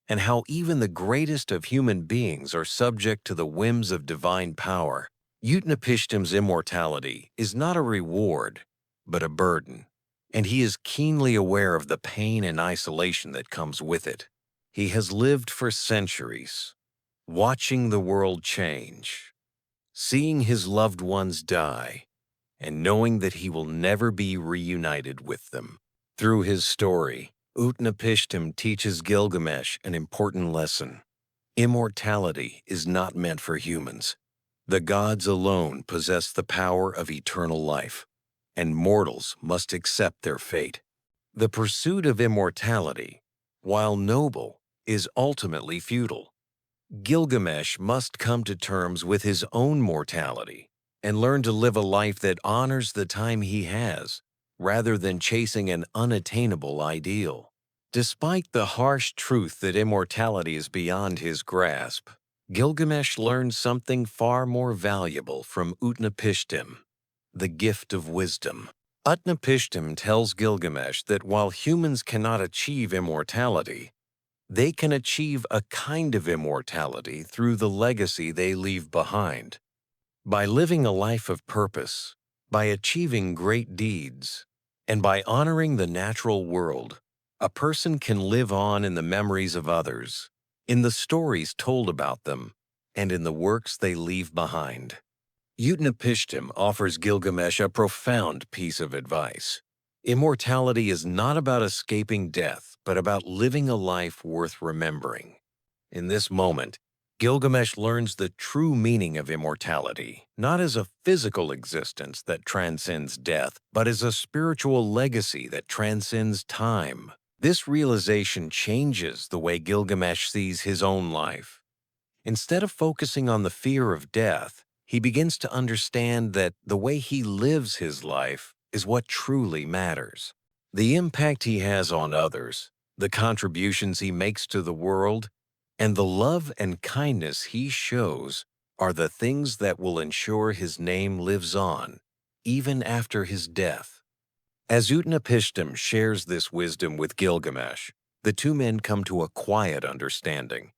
and how even the greatest of human beings are subject to the whims of divine power. Utnapishtim's immortality is not a reward, but a burden, and he is keenly aware of the pain and isolation that comes with it. He has lived for centuries, watching the world change, seeing his loved ones die, and knowing that he will never be reunited with them. Through his story, Utnapishtim teaches Gilgamesh an important lesson. Immortality is not meant for humans. The gods alone possess the power of eternal life, and mortals must accept their fate. The pursuit of immortality, while noble, is ultimately futile. Gilgamesh must come to terms with his own mortality and learn to live a life that honors the time he has, rather than chasing an unattainable ideal. Despite the harsh truth that immortality is beyond his grasp, Gilgamesh learns something far more valuable from Utnapishtim, the gift of wisdom. Utnapishtim tells Gilgamesh that while humans cannot achieve immortality, they can achieve a kind of immortality through the legacy they leave behind. By living a life of purpose, by achieving great deeds, and by honoring the natural world, a person can live on in the memories of others, in the stories told about them, and in the works they leave behind. Utnapishtim offers Gilgamesh a profound piece of advice. Immortality is not about escaping death, but about living a life worth remembering. In this moment, Gilgamesh learns the true meaning of immortality, not as a physical existence that transcends death, but as a spiritual legacy that transcends time. This realization changes the way Gilgamesh sees his own life. Instead of focusing on the fear of death, he begins to understand that the way he lives his life is what truly matters. The impact he has on others, the contributions he makes to the world, and the love and kindness he shows are the things that will ensure his name lives on, even after his death. As Utnapishtim shares this wisdom with Gilgamesh, the two men come to a quiet understanding.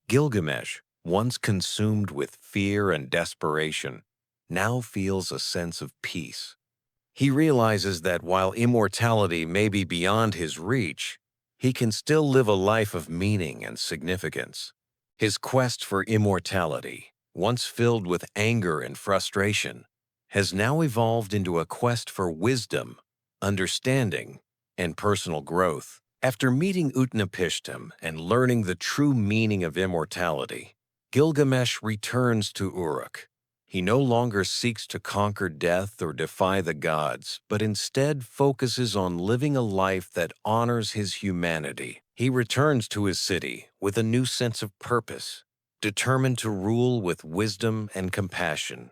Gilgamesh, once consumed with fear and desperation, now feels a sense of peace. He realizes that while immortality may be beyond his reach, he can still live a life of meaning and significance. His quest for immortality, once filled with anger and frustration, has now evolved into a quest for wisdom, understanding, and personal growth. After meeting Utnapishtim and learning the true meaning of immortality, Gilgamesh returns to Uruk. He no longer seeks to conquer death or defy the gods, but instead focuses on living a life that honors his humanity. He returns to his city with a new sense of purpose, determined to rule with wisdom and compassion,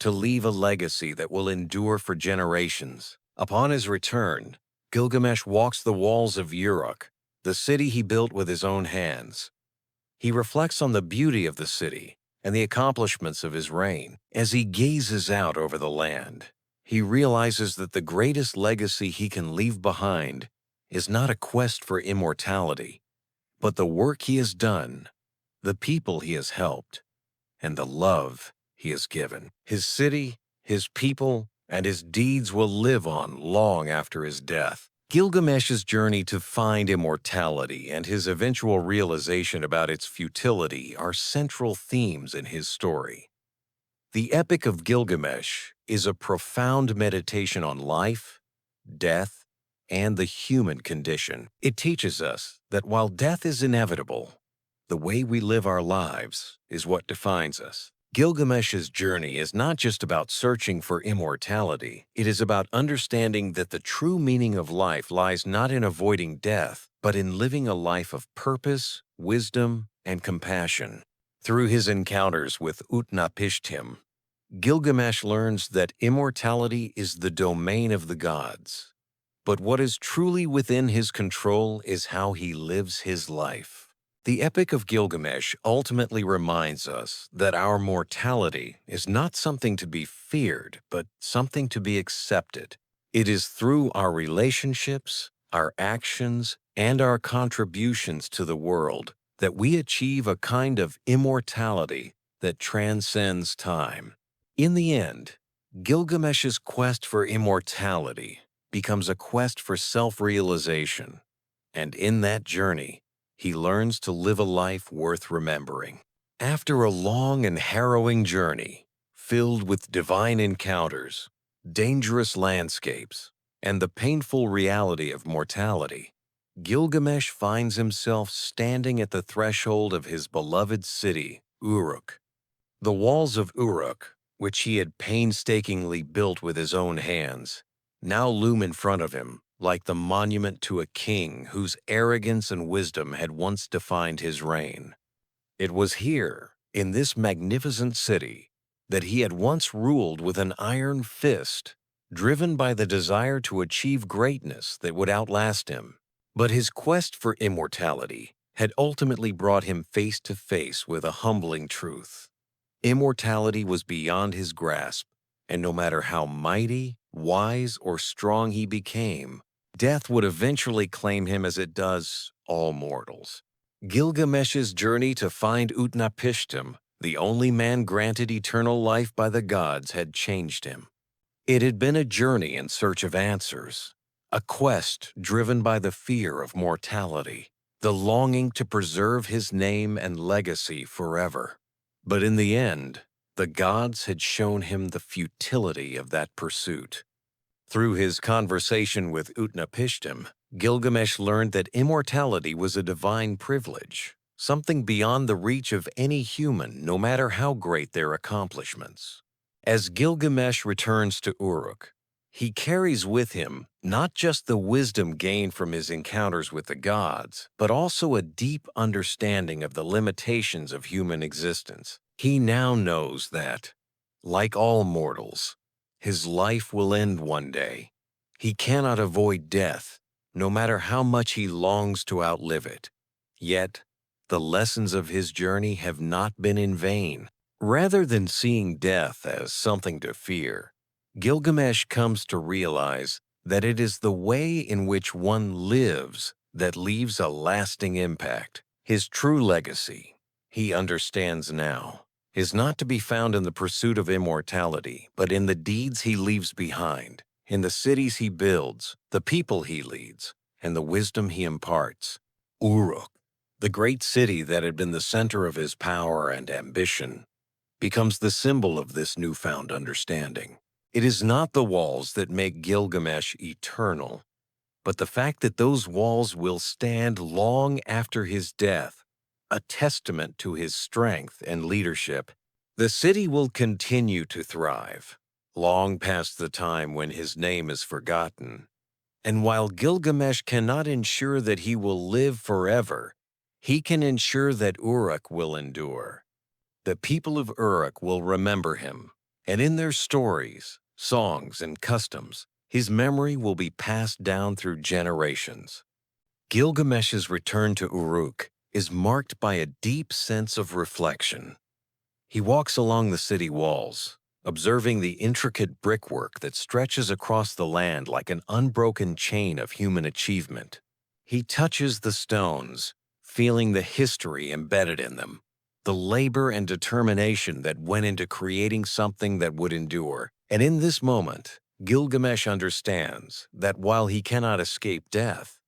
to leave a legacy that will endure for generations. Upon his return, Gilgamesh walks the walls of Uruk, the city he built with his own hands. He reflects on the beauty of the city and the accomplishments of his reign. As he gazes out over the land, he realizes that the greatest legacy he can leave behind is not a quest for immortality, but the work he has done, the people he has helped, and the love he has given. His city, his people, and his deeds will live on long after his death. Gilgamesh's journey to find immortality and his eventual realization about its futility are central themes in his story. The Epic of Gilgamesh is a profound meditation on life, death, and the human condition. It teaches us that while death is inevitable, the way we live our lives is what defines us. Gilgamesh's journey is not just about searching for immortality. It is about understanding that the true meaning of life lies not in avoiding death, but in living a life of purpose, wisdom, and compassion. Through his encounters with Utnapishtim, Gilgamesh learns that immortality is the domain of the gods. But what is truly within his control is how he lives his life. The Epic of Gilgamesh ultimately reminds us that our mortality is not something to be feared, but something to be accepted. It is through our relationships, our actions, and our contributions to the world that we achieve a kind of immortality that transcends time. In the end, Gilgamesh's quest for immortality becomes a quest for self-realization, and in that journey, he learns to live a life worth remembering. After a long and harrowing journey, filled with divine encounters, dangerous landscapes, and the painful reality of mortality, Gilgamesh finds himself standing at the threshold of his beloved city, Uruk. The walls of Uruk, which he had painstakingly built with his own hands, now loom in front of him like the monument to a king whose arrogance and wisdom had once defined his reign. It was here, in this magnificent city, that he had once ruled with an iron fist, driven by the desire to achieve greatness that would outlast him. But his quest for immortality had ultimately brought him face to face with a humbling truth. Immortality was beyond his grasp, and no matter how mighty, wise, or strong he became, death would eventually claim him as it does all mortals. Gilgamesh's journey to find Utnapishtim, the only man granted eternal life by the gods, had changed him. It had been a journey in search of answers, a quest driven by the fear of mortality, the longing to preserve his name and legacy forever. But in the end, the gods had shown him the futility of that pursuit. Through his conversation with Utnapishtim, Gilgamesh learned that immortality was a divine privilege, something beyond the reach of any human, no matter how great their accomplishments. As Gilgamesh returns to Uruk, he carries with him not just the wisdom gained from his encounters with the gods, but also a deep understanding of the limitations of human existence. He now knows that, like all mortals, his life will end one day. He cannot avoid death, no matter how much he longs to outlive it. Yet, the lessons of his journey have not been in vain. Rather than seeing death as something to fear, Gilgamesh comes to realize that it is the way in which one lives that leaves a lasting impact. His true legacy, he understands now, is not to be found in the pursuit of immortality, but in the deeds he leaves behind, in the cities he builds, the people he leads, and the wisdom he imparts. Uruk, the great city that had been the center of his power and ambition, becomes the symbol of this newfound understanding. It is not the walls that make Gilgamesh eternal, but the fact that those walls will stand long after his death, a testament to his strength and leadership. The city will continue to thrive, long past the time when his name is forgotten. And while Gilgamesh cannot ensure that he will live forever, he can ensure that Uruk will endure. The people of Uruk will remember him, And in their stories, songs, and customs, his memory will be passed down through generations. Gilgamesh's return to Uruk is marked by a deep sense of reflection. He walks along the city walls, observing the intricate brickwork that stretches across the land like an unbroken chain of human achievement. He touches the stones, feeling the history embedded in them, the labor and determination that went into creating something that would endure. And in this moment, Gilgamesh understands that while he cannot escape death,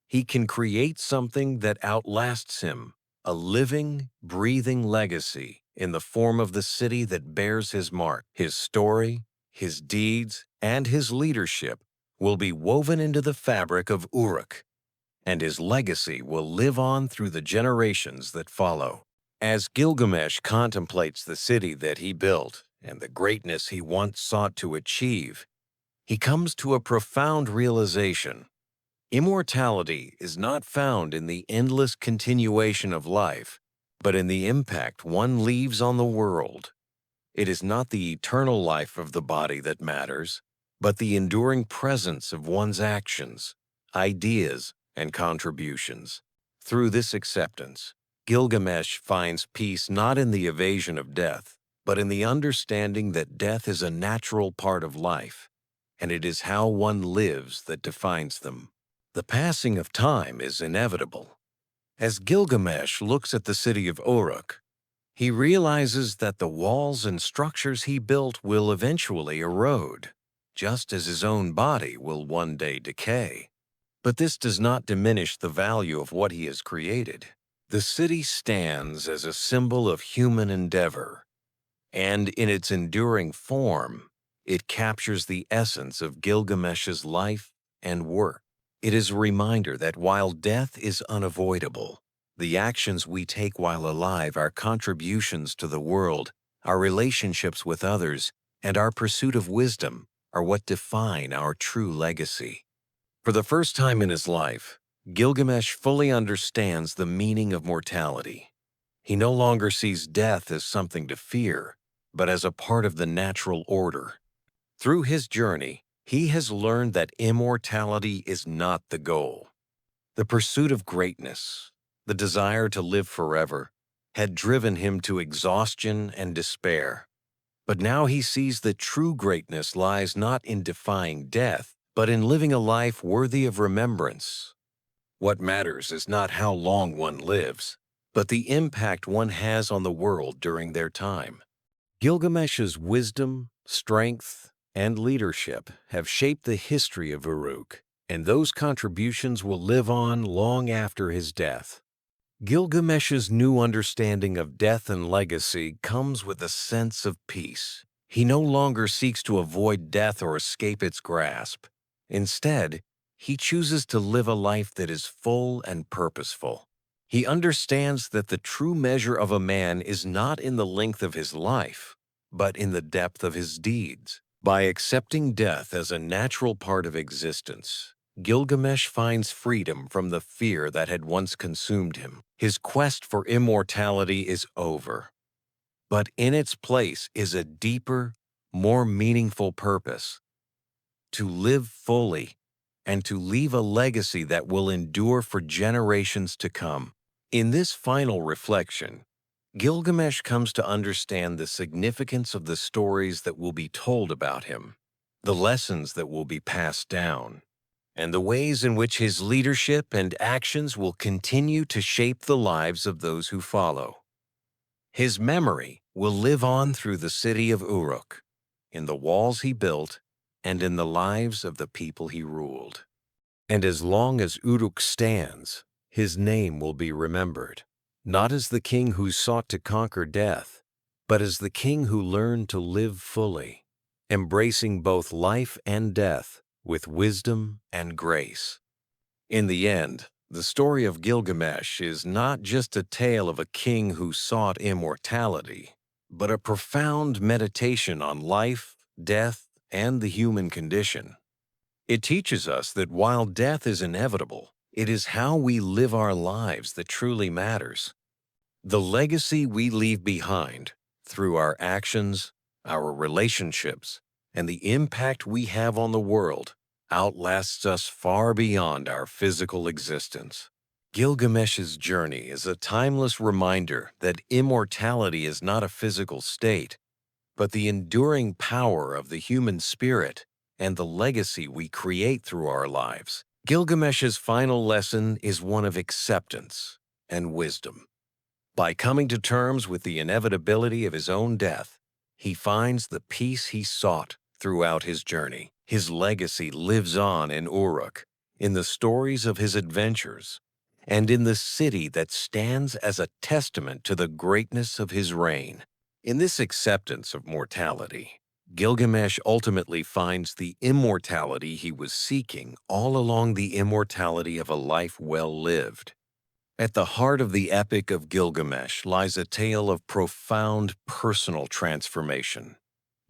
he can create something that outlasts him, a living, breathing legacy in the form of the city that bears his mark. His story, his deeds, and his leadership will be woven into the fabric of Uruk, and his legacy will live on through the generations that follow. As Gilgamesh contemplates the city that he built and the greatness he once sought to achieve, he comes to a profound realization. Immortality is not found in the endless continuation of life, but in the impact one leaves on the world. It is not the eternal life of the body that matters, but the enduring presence of one's actions, ideas, and contributions. Through this acceptance, Gilgamesh finds peace not in the evasion of death, but in the understanding that death is a natural part of life, and it is how one lives that defines them. The passing of time is inevitable. As Gilgamesh looks at the city of Uruk, he realizes that the walls and structures he built will eventually erode, just as his own body will one day decay. But this does not diminish the value of what he has created. The city stands as a symbol of human endeavor, and in its enduring form, it captures the essence of Gilgamesh's life and work. It is a reminder that while death is unavoidable, the actions we take while alive, our contributions to the world, our relationships with others, and our pursuit of wisdom are what define our true legacy. For the first time in his life, Gilgamesh fully understands the meaning of mortality. He no longer sees death as something to fear, but as a part of the natural order. Through his journey, he has learned that immortality is not the goal. The pursuit of greatness, the desire to live forever, had driven him to exhaustion and despair. But now he sees that true greatness lies not in defying death, but in living a life worthy of remembrance. What matters is not how long one lives, but the impact one has on the world during their time. Gilgamesh's wisdom, strength, and leadership have shaped the history of Uruk, and those contributions will live on long after his death. Gilgamesh's new understanding of death and legacy comes with a sense of peace. He no longer seeks to avoid death or escape its grasp. Instead, he chooses to live a life that is full and purposeful. He understands that the true measure of a man is not in the length of his life, but in the depth of his deeds. By accepting death as a natural part of existence, Gilgamesh finds freedom from the fear that had once consumed him. His quest for immortality is over, but in its place is a deeper, more meaningful purpose: to live fully and to leave a legacy that will endure for generations to come. In this final reflection, Gilgamesh comes to understand the significance of the stories that will be told about him, the lessons that will be passed down, and the ways in which his leadership and actions will continue to shape the lives of those who follow. His memory will live on through the city of Uruk, in the walls he built, and in the lives of the people he ruled. And as long as Uruk stands, his name will be remembered, not as the king who sought to conquer death, but as the king who learned to live fully, embracing both life and death with wisdom and grace. In the end, the story of Gilgamesh is not just a tale of a king who sought immortality, but a profound meditation on life, death, and the human condition. It teaches us that while death is inevitable, it is how we live our lives that truly matters. The legacy we leave behind, through our actions, our relationships, and the impact we have on the world outlasts us far beyond our physical existence. Gilgamesh's journey is a timeless reminder that immortality is not a physical state, but the enduring power of the human spirit and the legacy we create through our lives. Gilgamesh's final lesson is one of acceptance and wisdom. By coming to terms with the inevitability of his own death, he finds the peace he sought throughout his journey. His legacy lives on in Uruk, in the stories of his adventures, and in the city that stands as a testament to the greatness of his reign. In this acceptance of mortality, Gilgamesh ultimately finds the immortality he was seeking all along the immortality of a life well lived. At the heart of the Epic of Gilgamesh lies a tale of profound personal transformation.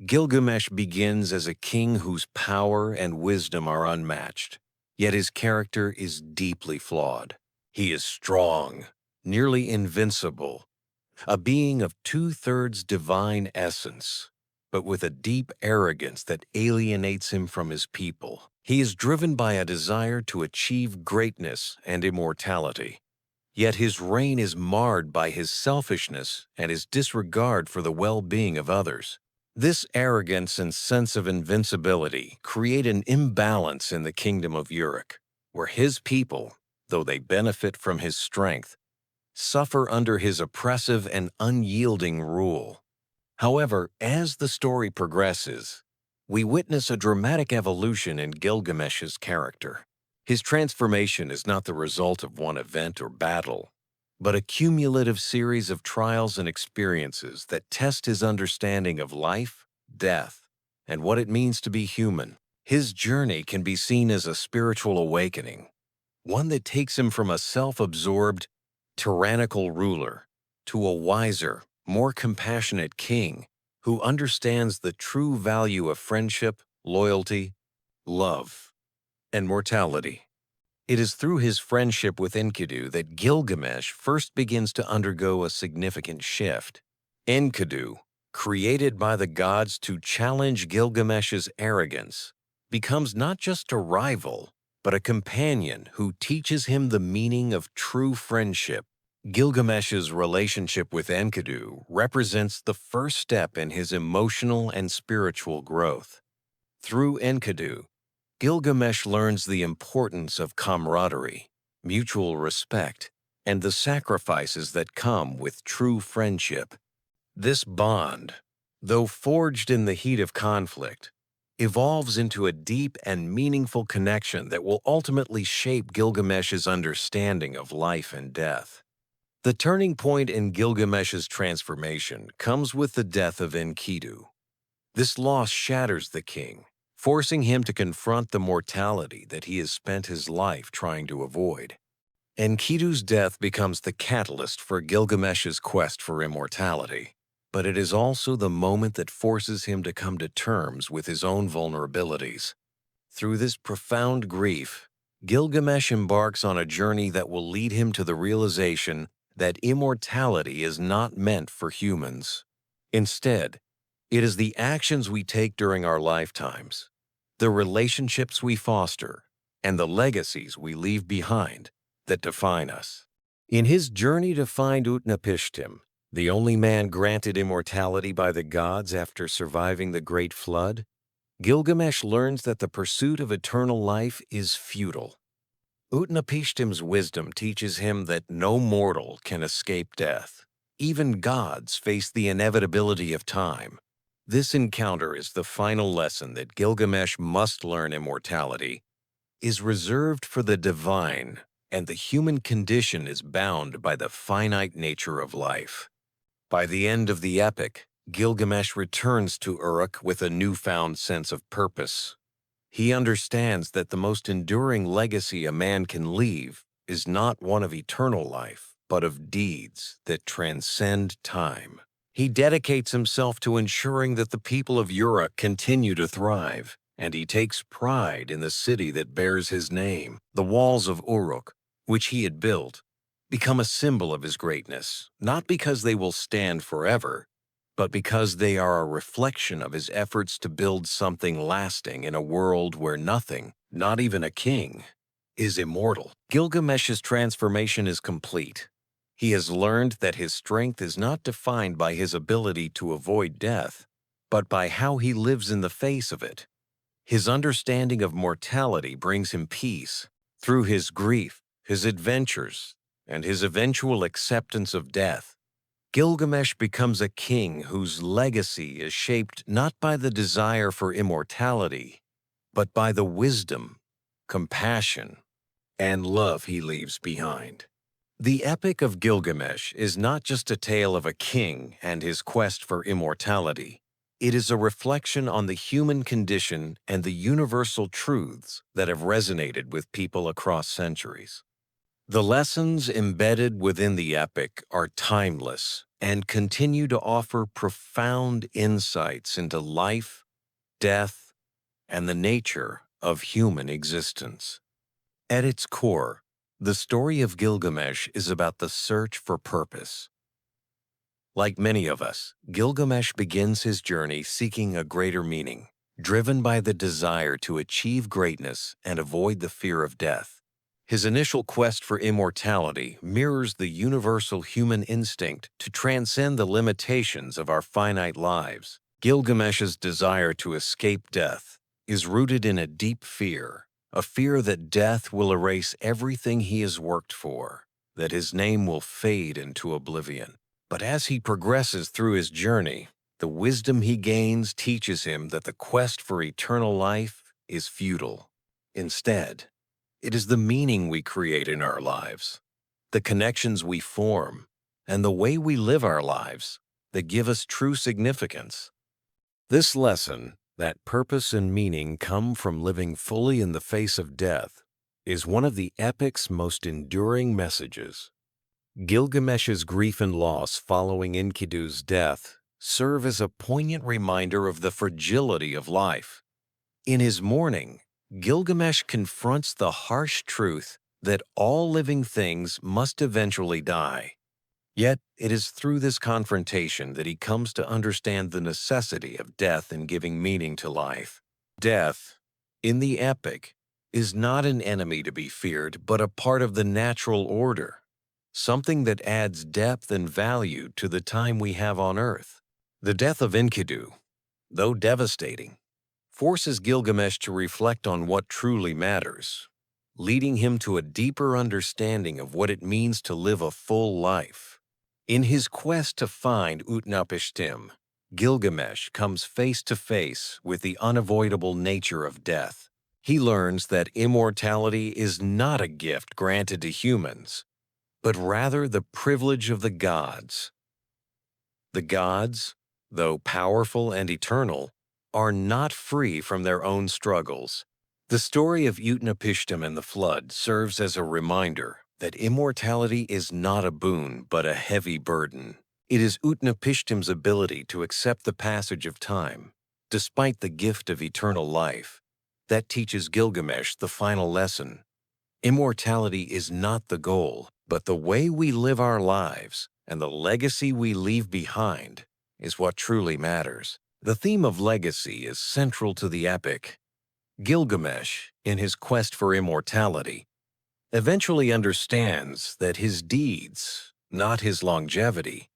Gilgamesh begins as a king whose power and wisdom are unmatched, yet his character is deeply flawed. He is strong, nearly invincible, a being of two-thirds divine essence, but with a deep arrogance that alienates him from his people. He is driven by a desire to achieve greatness and immortality. Yet his reign is marred by his selfishness and his disregard for the well-being of others. This arrogance and sense of invincibility create an imbalance in the kingdom of Uruk, where his people, though they benefit from his strength, suffer under his oppressive and unyielding rule. However, as the story progresses, we witness a dramatic evolution in Gilgamesh's character. His transformation is not the result of one event or battle, but a cumulative series of trials and experiences that test his understanding of life, death, and what it means to be human. His journey can be seen as a spiritual awakening, one that takes him from a self-absorbed, tyrannical ruler to a wiser, more compassionate king who understands the true value of friendship, loyalty, love, and mortality. It is through his friendship with Enkidu that Gilgamesh first begins to undergo a significant shift. Enkidu, created by the gods to challenge Gilgamesh's arrogance, becomes not just a rival, but a companion who teaches him the meaning of true friendship. Gilgamesh's relationship with Enkidu represents the first step in his emotional and spiritual growth. Through Enkidu, Gilgamesh learns the importance of camaraderie, mutual respect, and the sacrifices that come with true friendship. This bond, though forged in the heat of conflict, evolves into a deep and meaningful connection that will ultimately shape Gilgamesh's understanding of life and death. The turning point in Gilgamesh's transformation comes with the death of Enkidu. This loss shatters the king, forcing him to confront the mortality that he has spent his life trying to avoid. Enkidu's death becomes the catalyst for Gilgamesh's quest for immortality, but it is also the moment that forces him to come to terms with his own vulnerabilities. Through this profound grief, Gilgamesh embarks on a journey that will lead him to the realization that immortality is not meant for humans. Instead, it is the actions we take during our lifetimes, the relationships we foster, and the legacies we leave behind that define us. In his journey to find Utnapishtim, the only man granted immortality by the gods after surviving the Great Flood, Gilgamesh learns that the pursuit of eternal life is futile. Utnapishtim's wisdom teaches him that no mortal can escape death. Even gods face the inevitability of time. This encounter is the final lesson that Gilgamesh must learn. Immortality is reserved for the divine, and the human condition is bound by the finite nature of life. By the end of the epic, Gilgamesh returns to Uruk with a newfound sense of purpose. He understands that the most enduring legacy a man can leave is not one of eternal life, but of deeds that transcend time. He dedicates himself to ensuring that the people of Uruk continue to thrive, and he takes pride in the city that bears his name. The walls of Uruk, which he had built, become a symbol of his greatness, not because they will stand forever, but because they are a reflection of his efforts to build something lasting in a world where nothing, not even a king, is immortal. Gilgamesh's transformation is complete. He has learned that his strength is not defined by his ability to avoid death, but by how he lives in the face of it. His understanding of mortality brings him peace. Through his grief, his adventures, and his eventual acceptance of death, Gilgamesh becomes a king whose legacy is shaped not by the desire for immortality, but by the wisdom, compassion, and love he leaves behind. The Epic of Gilgamesh is not just a tale of a king and his quest for immortality. It is a reflection on the human condition and the universal truths that have resonated with people across centuries. The lessons embedded within the epic are timeless and continue to offer profound insights into life, death, and the nature of human existence. At its core, the story of Gilgamesh is about the search for purpose. Like many of us, Gilgamesh begins his journey seeking a greater meaning, driven by the desire to achieve greatness and avoid the fear of death. His initial quest for immortality mirrors the universal human instinct to transcend the limitations of our finite lives. Gilgamesh's desire to escape death is rooted in a deep fear, a fear that death will erase everything he has worked for, that his name will fade into oblivion. But as he progresses through his journey, the wisdom he gains teaches him that the quest for eternal life is futile. Instead, it is the meaning we create in our lives, the connections we form, and the way we live our lives that give us true significance. This lesson, that purpose and meaning come from living fully in the face of death, is one of the epic's most enduring messages. Gilgamesh's grief and loss following Enkidu's death serve as a poignant reminder of the fragility of life. In his mourning, Gilgamesh confronts the harsh truth that all living things must eventually die. Yet, it is through this confrontation that he comes to understand the necessity of death in giving meaning to life. Death, in the epic, is not an enemy to be feared, but a part of the natural order, something that adds depth and value to the time we have on Earth. The death of Enkidu, though devastating, forces Gilgamesh to reflect on what truly matters, leading him to a deeper understanding of what it means to live a full life. In his quest to find Utnapishtim, Gilgamesh comes face to face with the unavoidable nature of death. He learns that immortality is not a gift granted to humans, but rather the privilege of the gods. The gods, though powerful and eternal, are not free from their own struggles. The story of Utnapishtim and the flood serves as a reminder that immortality is not a boon but a heavy burden. It is Utnapishtim's ability to accept the passage of time, despite the gift of eternal life, that teaches Gilgamesh the final lesson. Immortality is not the goal, but the way we live our lives and the legacy we leave behind is what truly matters. The theme of legacy is central to the epic. Gilgamesh, in his quest for immortality, eventually understands that his deeds, not his longevity,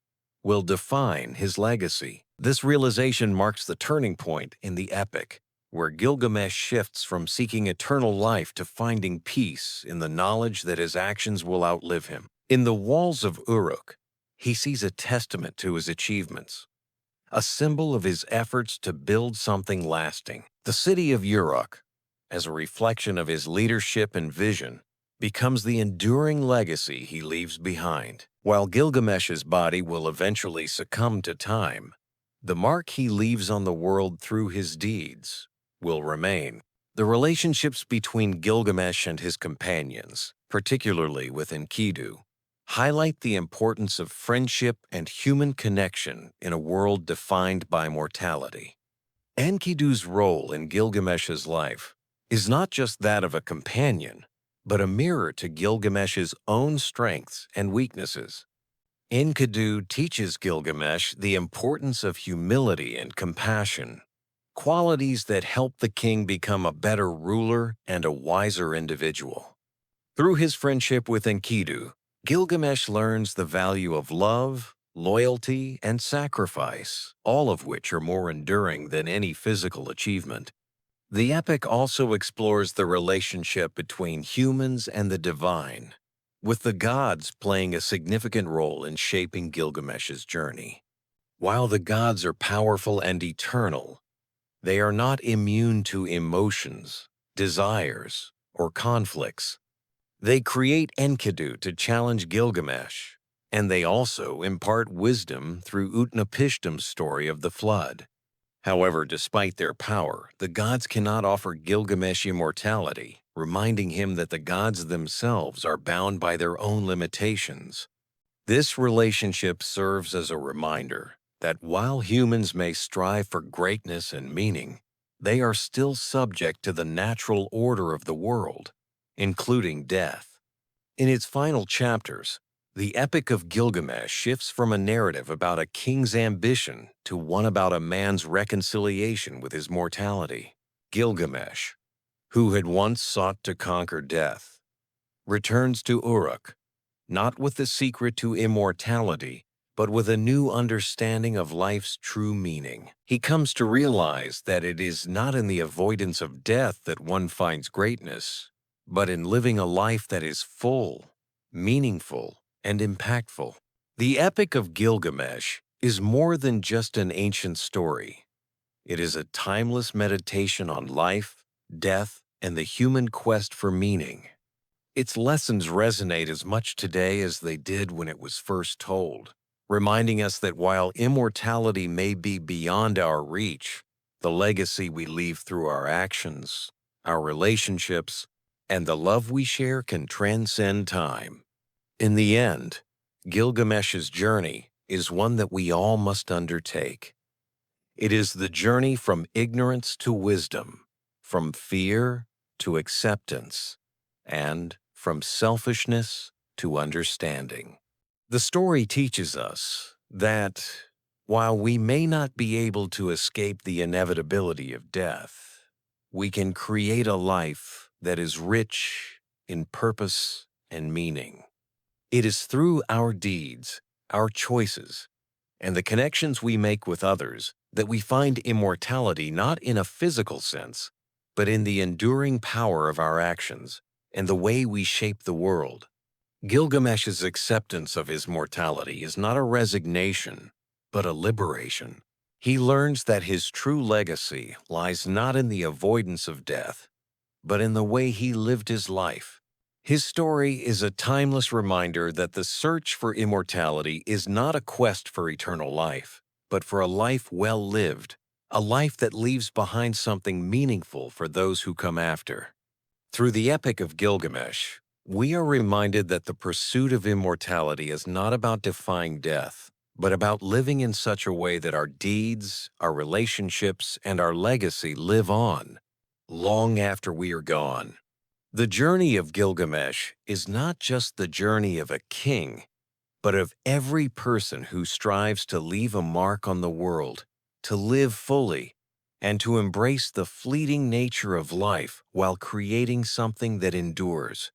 will define his legacy. This realization marks the turning point in the epic, where Gilgamesh shifts from seeking eternal life to finding peace in the knowledge that his actions will outlive him. In the walls of Uruk, he sees a testament to his achievements, a symbol of his efforts to build something lasting. The city of Uruk, as a reflection of his leadership and vision, becomes the enduring legacy he leaves behind. While Gilgamesh's body will eventually succumb to time, the mark he leaves on the world through his deeds will remain. The relationships between Gilgamesh and his companions, particularly with Enkidu, highlight the importance of friendship and human connection in a world defined by mortality. Enkidu's role in Gilgamesh's life is not just that of a companion, but a mirror to Gilgamesh's own strengths and weaknesses. Enkidu teaches Gilgamesh the importance of humility and compassion, qualities that help the king become a better ruler and a wiser individual. Through his friendship with Enkidu, Gilgamesh learns the value of love, loyalty, and sacrifice, all of which are more enduring than any physical achievement. The epic also explores the relationship between humans and the divine, with the gods playing a significant role in shaping Gilgamesh's journey. While the gods are powerful and eternal, they are not immune to emotions, desires, or conflicts. They create Enkidu to challenge Gilgamesh, and they also impart wisdom through Utnapishtim's story of the flood. However, despite their power, the gods cannot offer Gilgamesh immortality, reminding him that the gods themselves are bound by their own limitations. This relationship serves as a reminder that while humans may strive for greatness and meaning, they are still subject to the natural order of the world, including death. In its final chapters, the Epic of Gilgamesh shifts from a narrative about a king's ambition to one about a man's reconciliation with his mortality. Gilgamesh, who had once sought to conquer death, returns to Uruk, not with the secret to immortality, but with a new understanding of life's true meaning. He comes to realize that it is not in the avoidance of death that one finds greatness, but in living a life that is full, meaningful, and impactful. The Epic of Gilgamesh is more than just an ancient story. It is a timeless meditation on life, death, and the human quest for meaning. Its lessons resonate as much today as they did when it was first told, reminding us that while immortality may be beyond our reach, the legacy we leave through our actions, our relationships, and the love we share can transcend time. In the end, Gilgamesh's journey is one that we all must undertake. It is the journey from ignorance to wisdom, from fear to acceptance, and from selfishness to understanding. The story teaches us that while we may not be able to escape the inevitability of death, we can create a life that is rich in purpose and meaning. It is through our deeds, our choices, and the connections we make with others that we find immortality not in a physical sense, but in the enduring power of our actions and the way we shape the world. Gilgamesh's acceptance of his mortality is not a resignation, but a liberation. He learns that his true legacy lies not in the avoidance of death, but in the way he lived his life. His story is a timeless reminder that the search for immortality is not a quest for eternal life, but for a life well lived, a life that leaves behind something meaningful for those who come after. Through the Epic of Gilgamesh, we are reminded that the pursuit of immortality is not about defying death, but about living in such a way that our deeds, our relationships, and our legacy live on, long after we are gone. The journey of Gilgamesh is not just the journey of a king, but of every person who strives to leave a mark on the world, to live fully, and to embrace the fleeting nature of life while creating something that endures.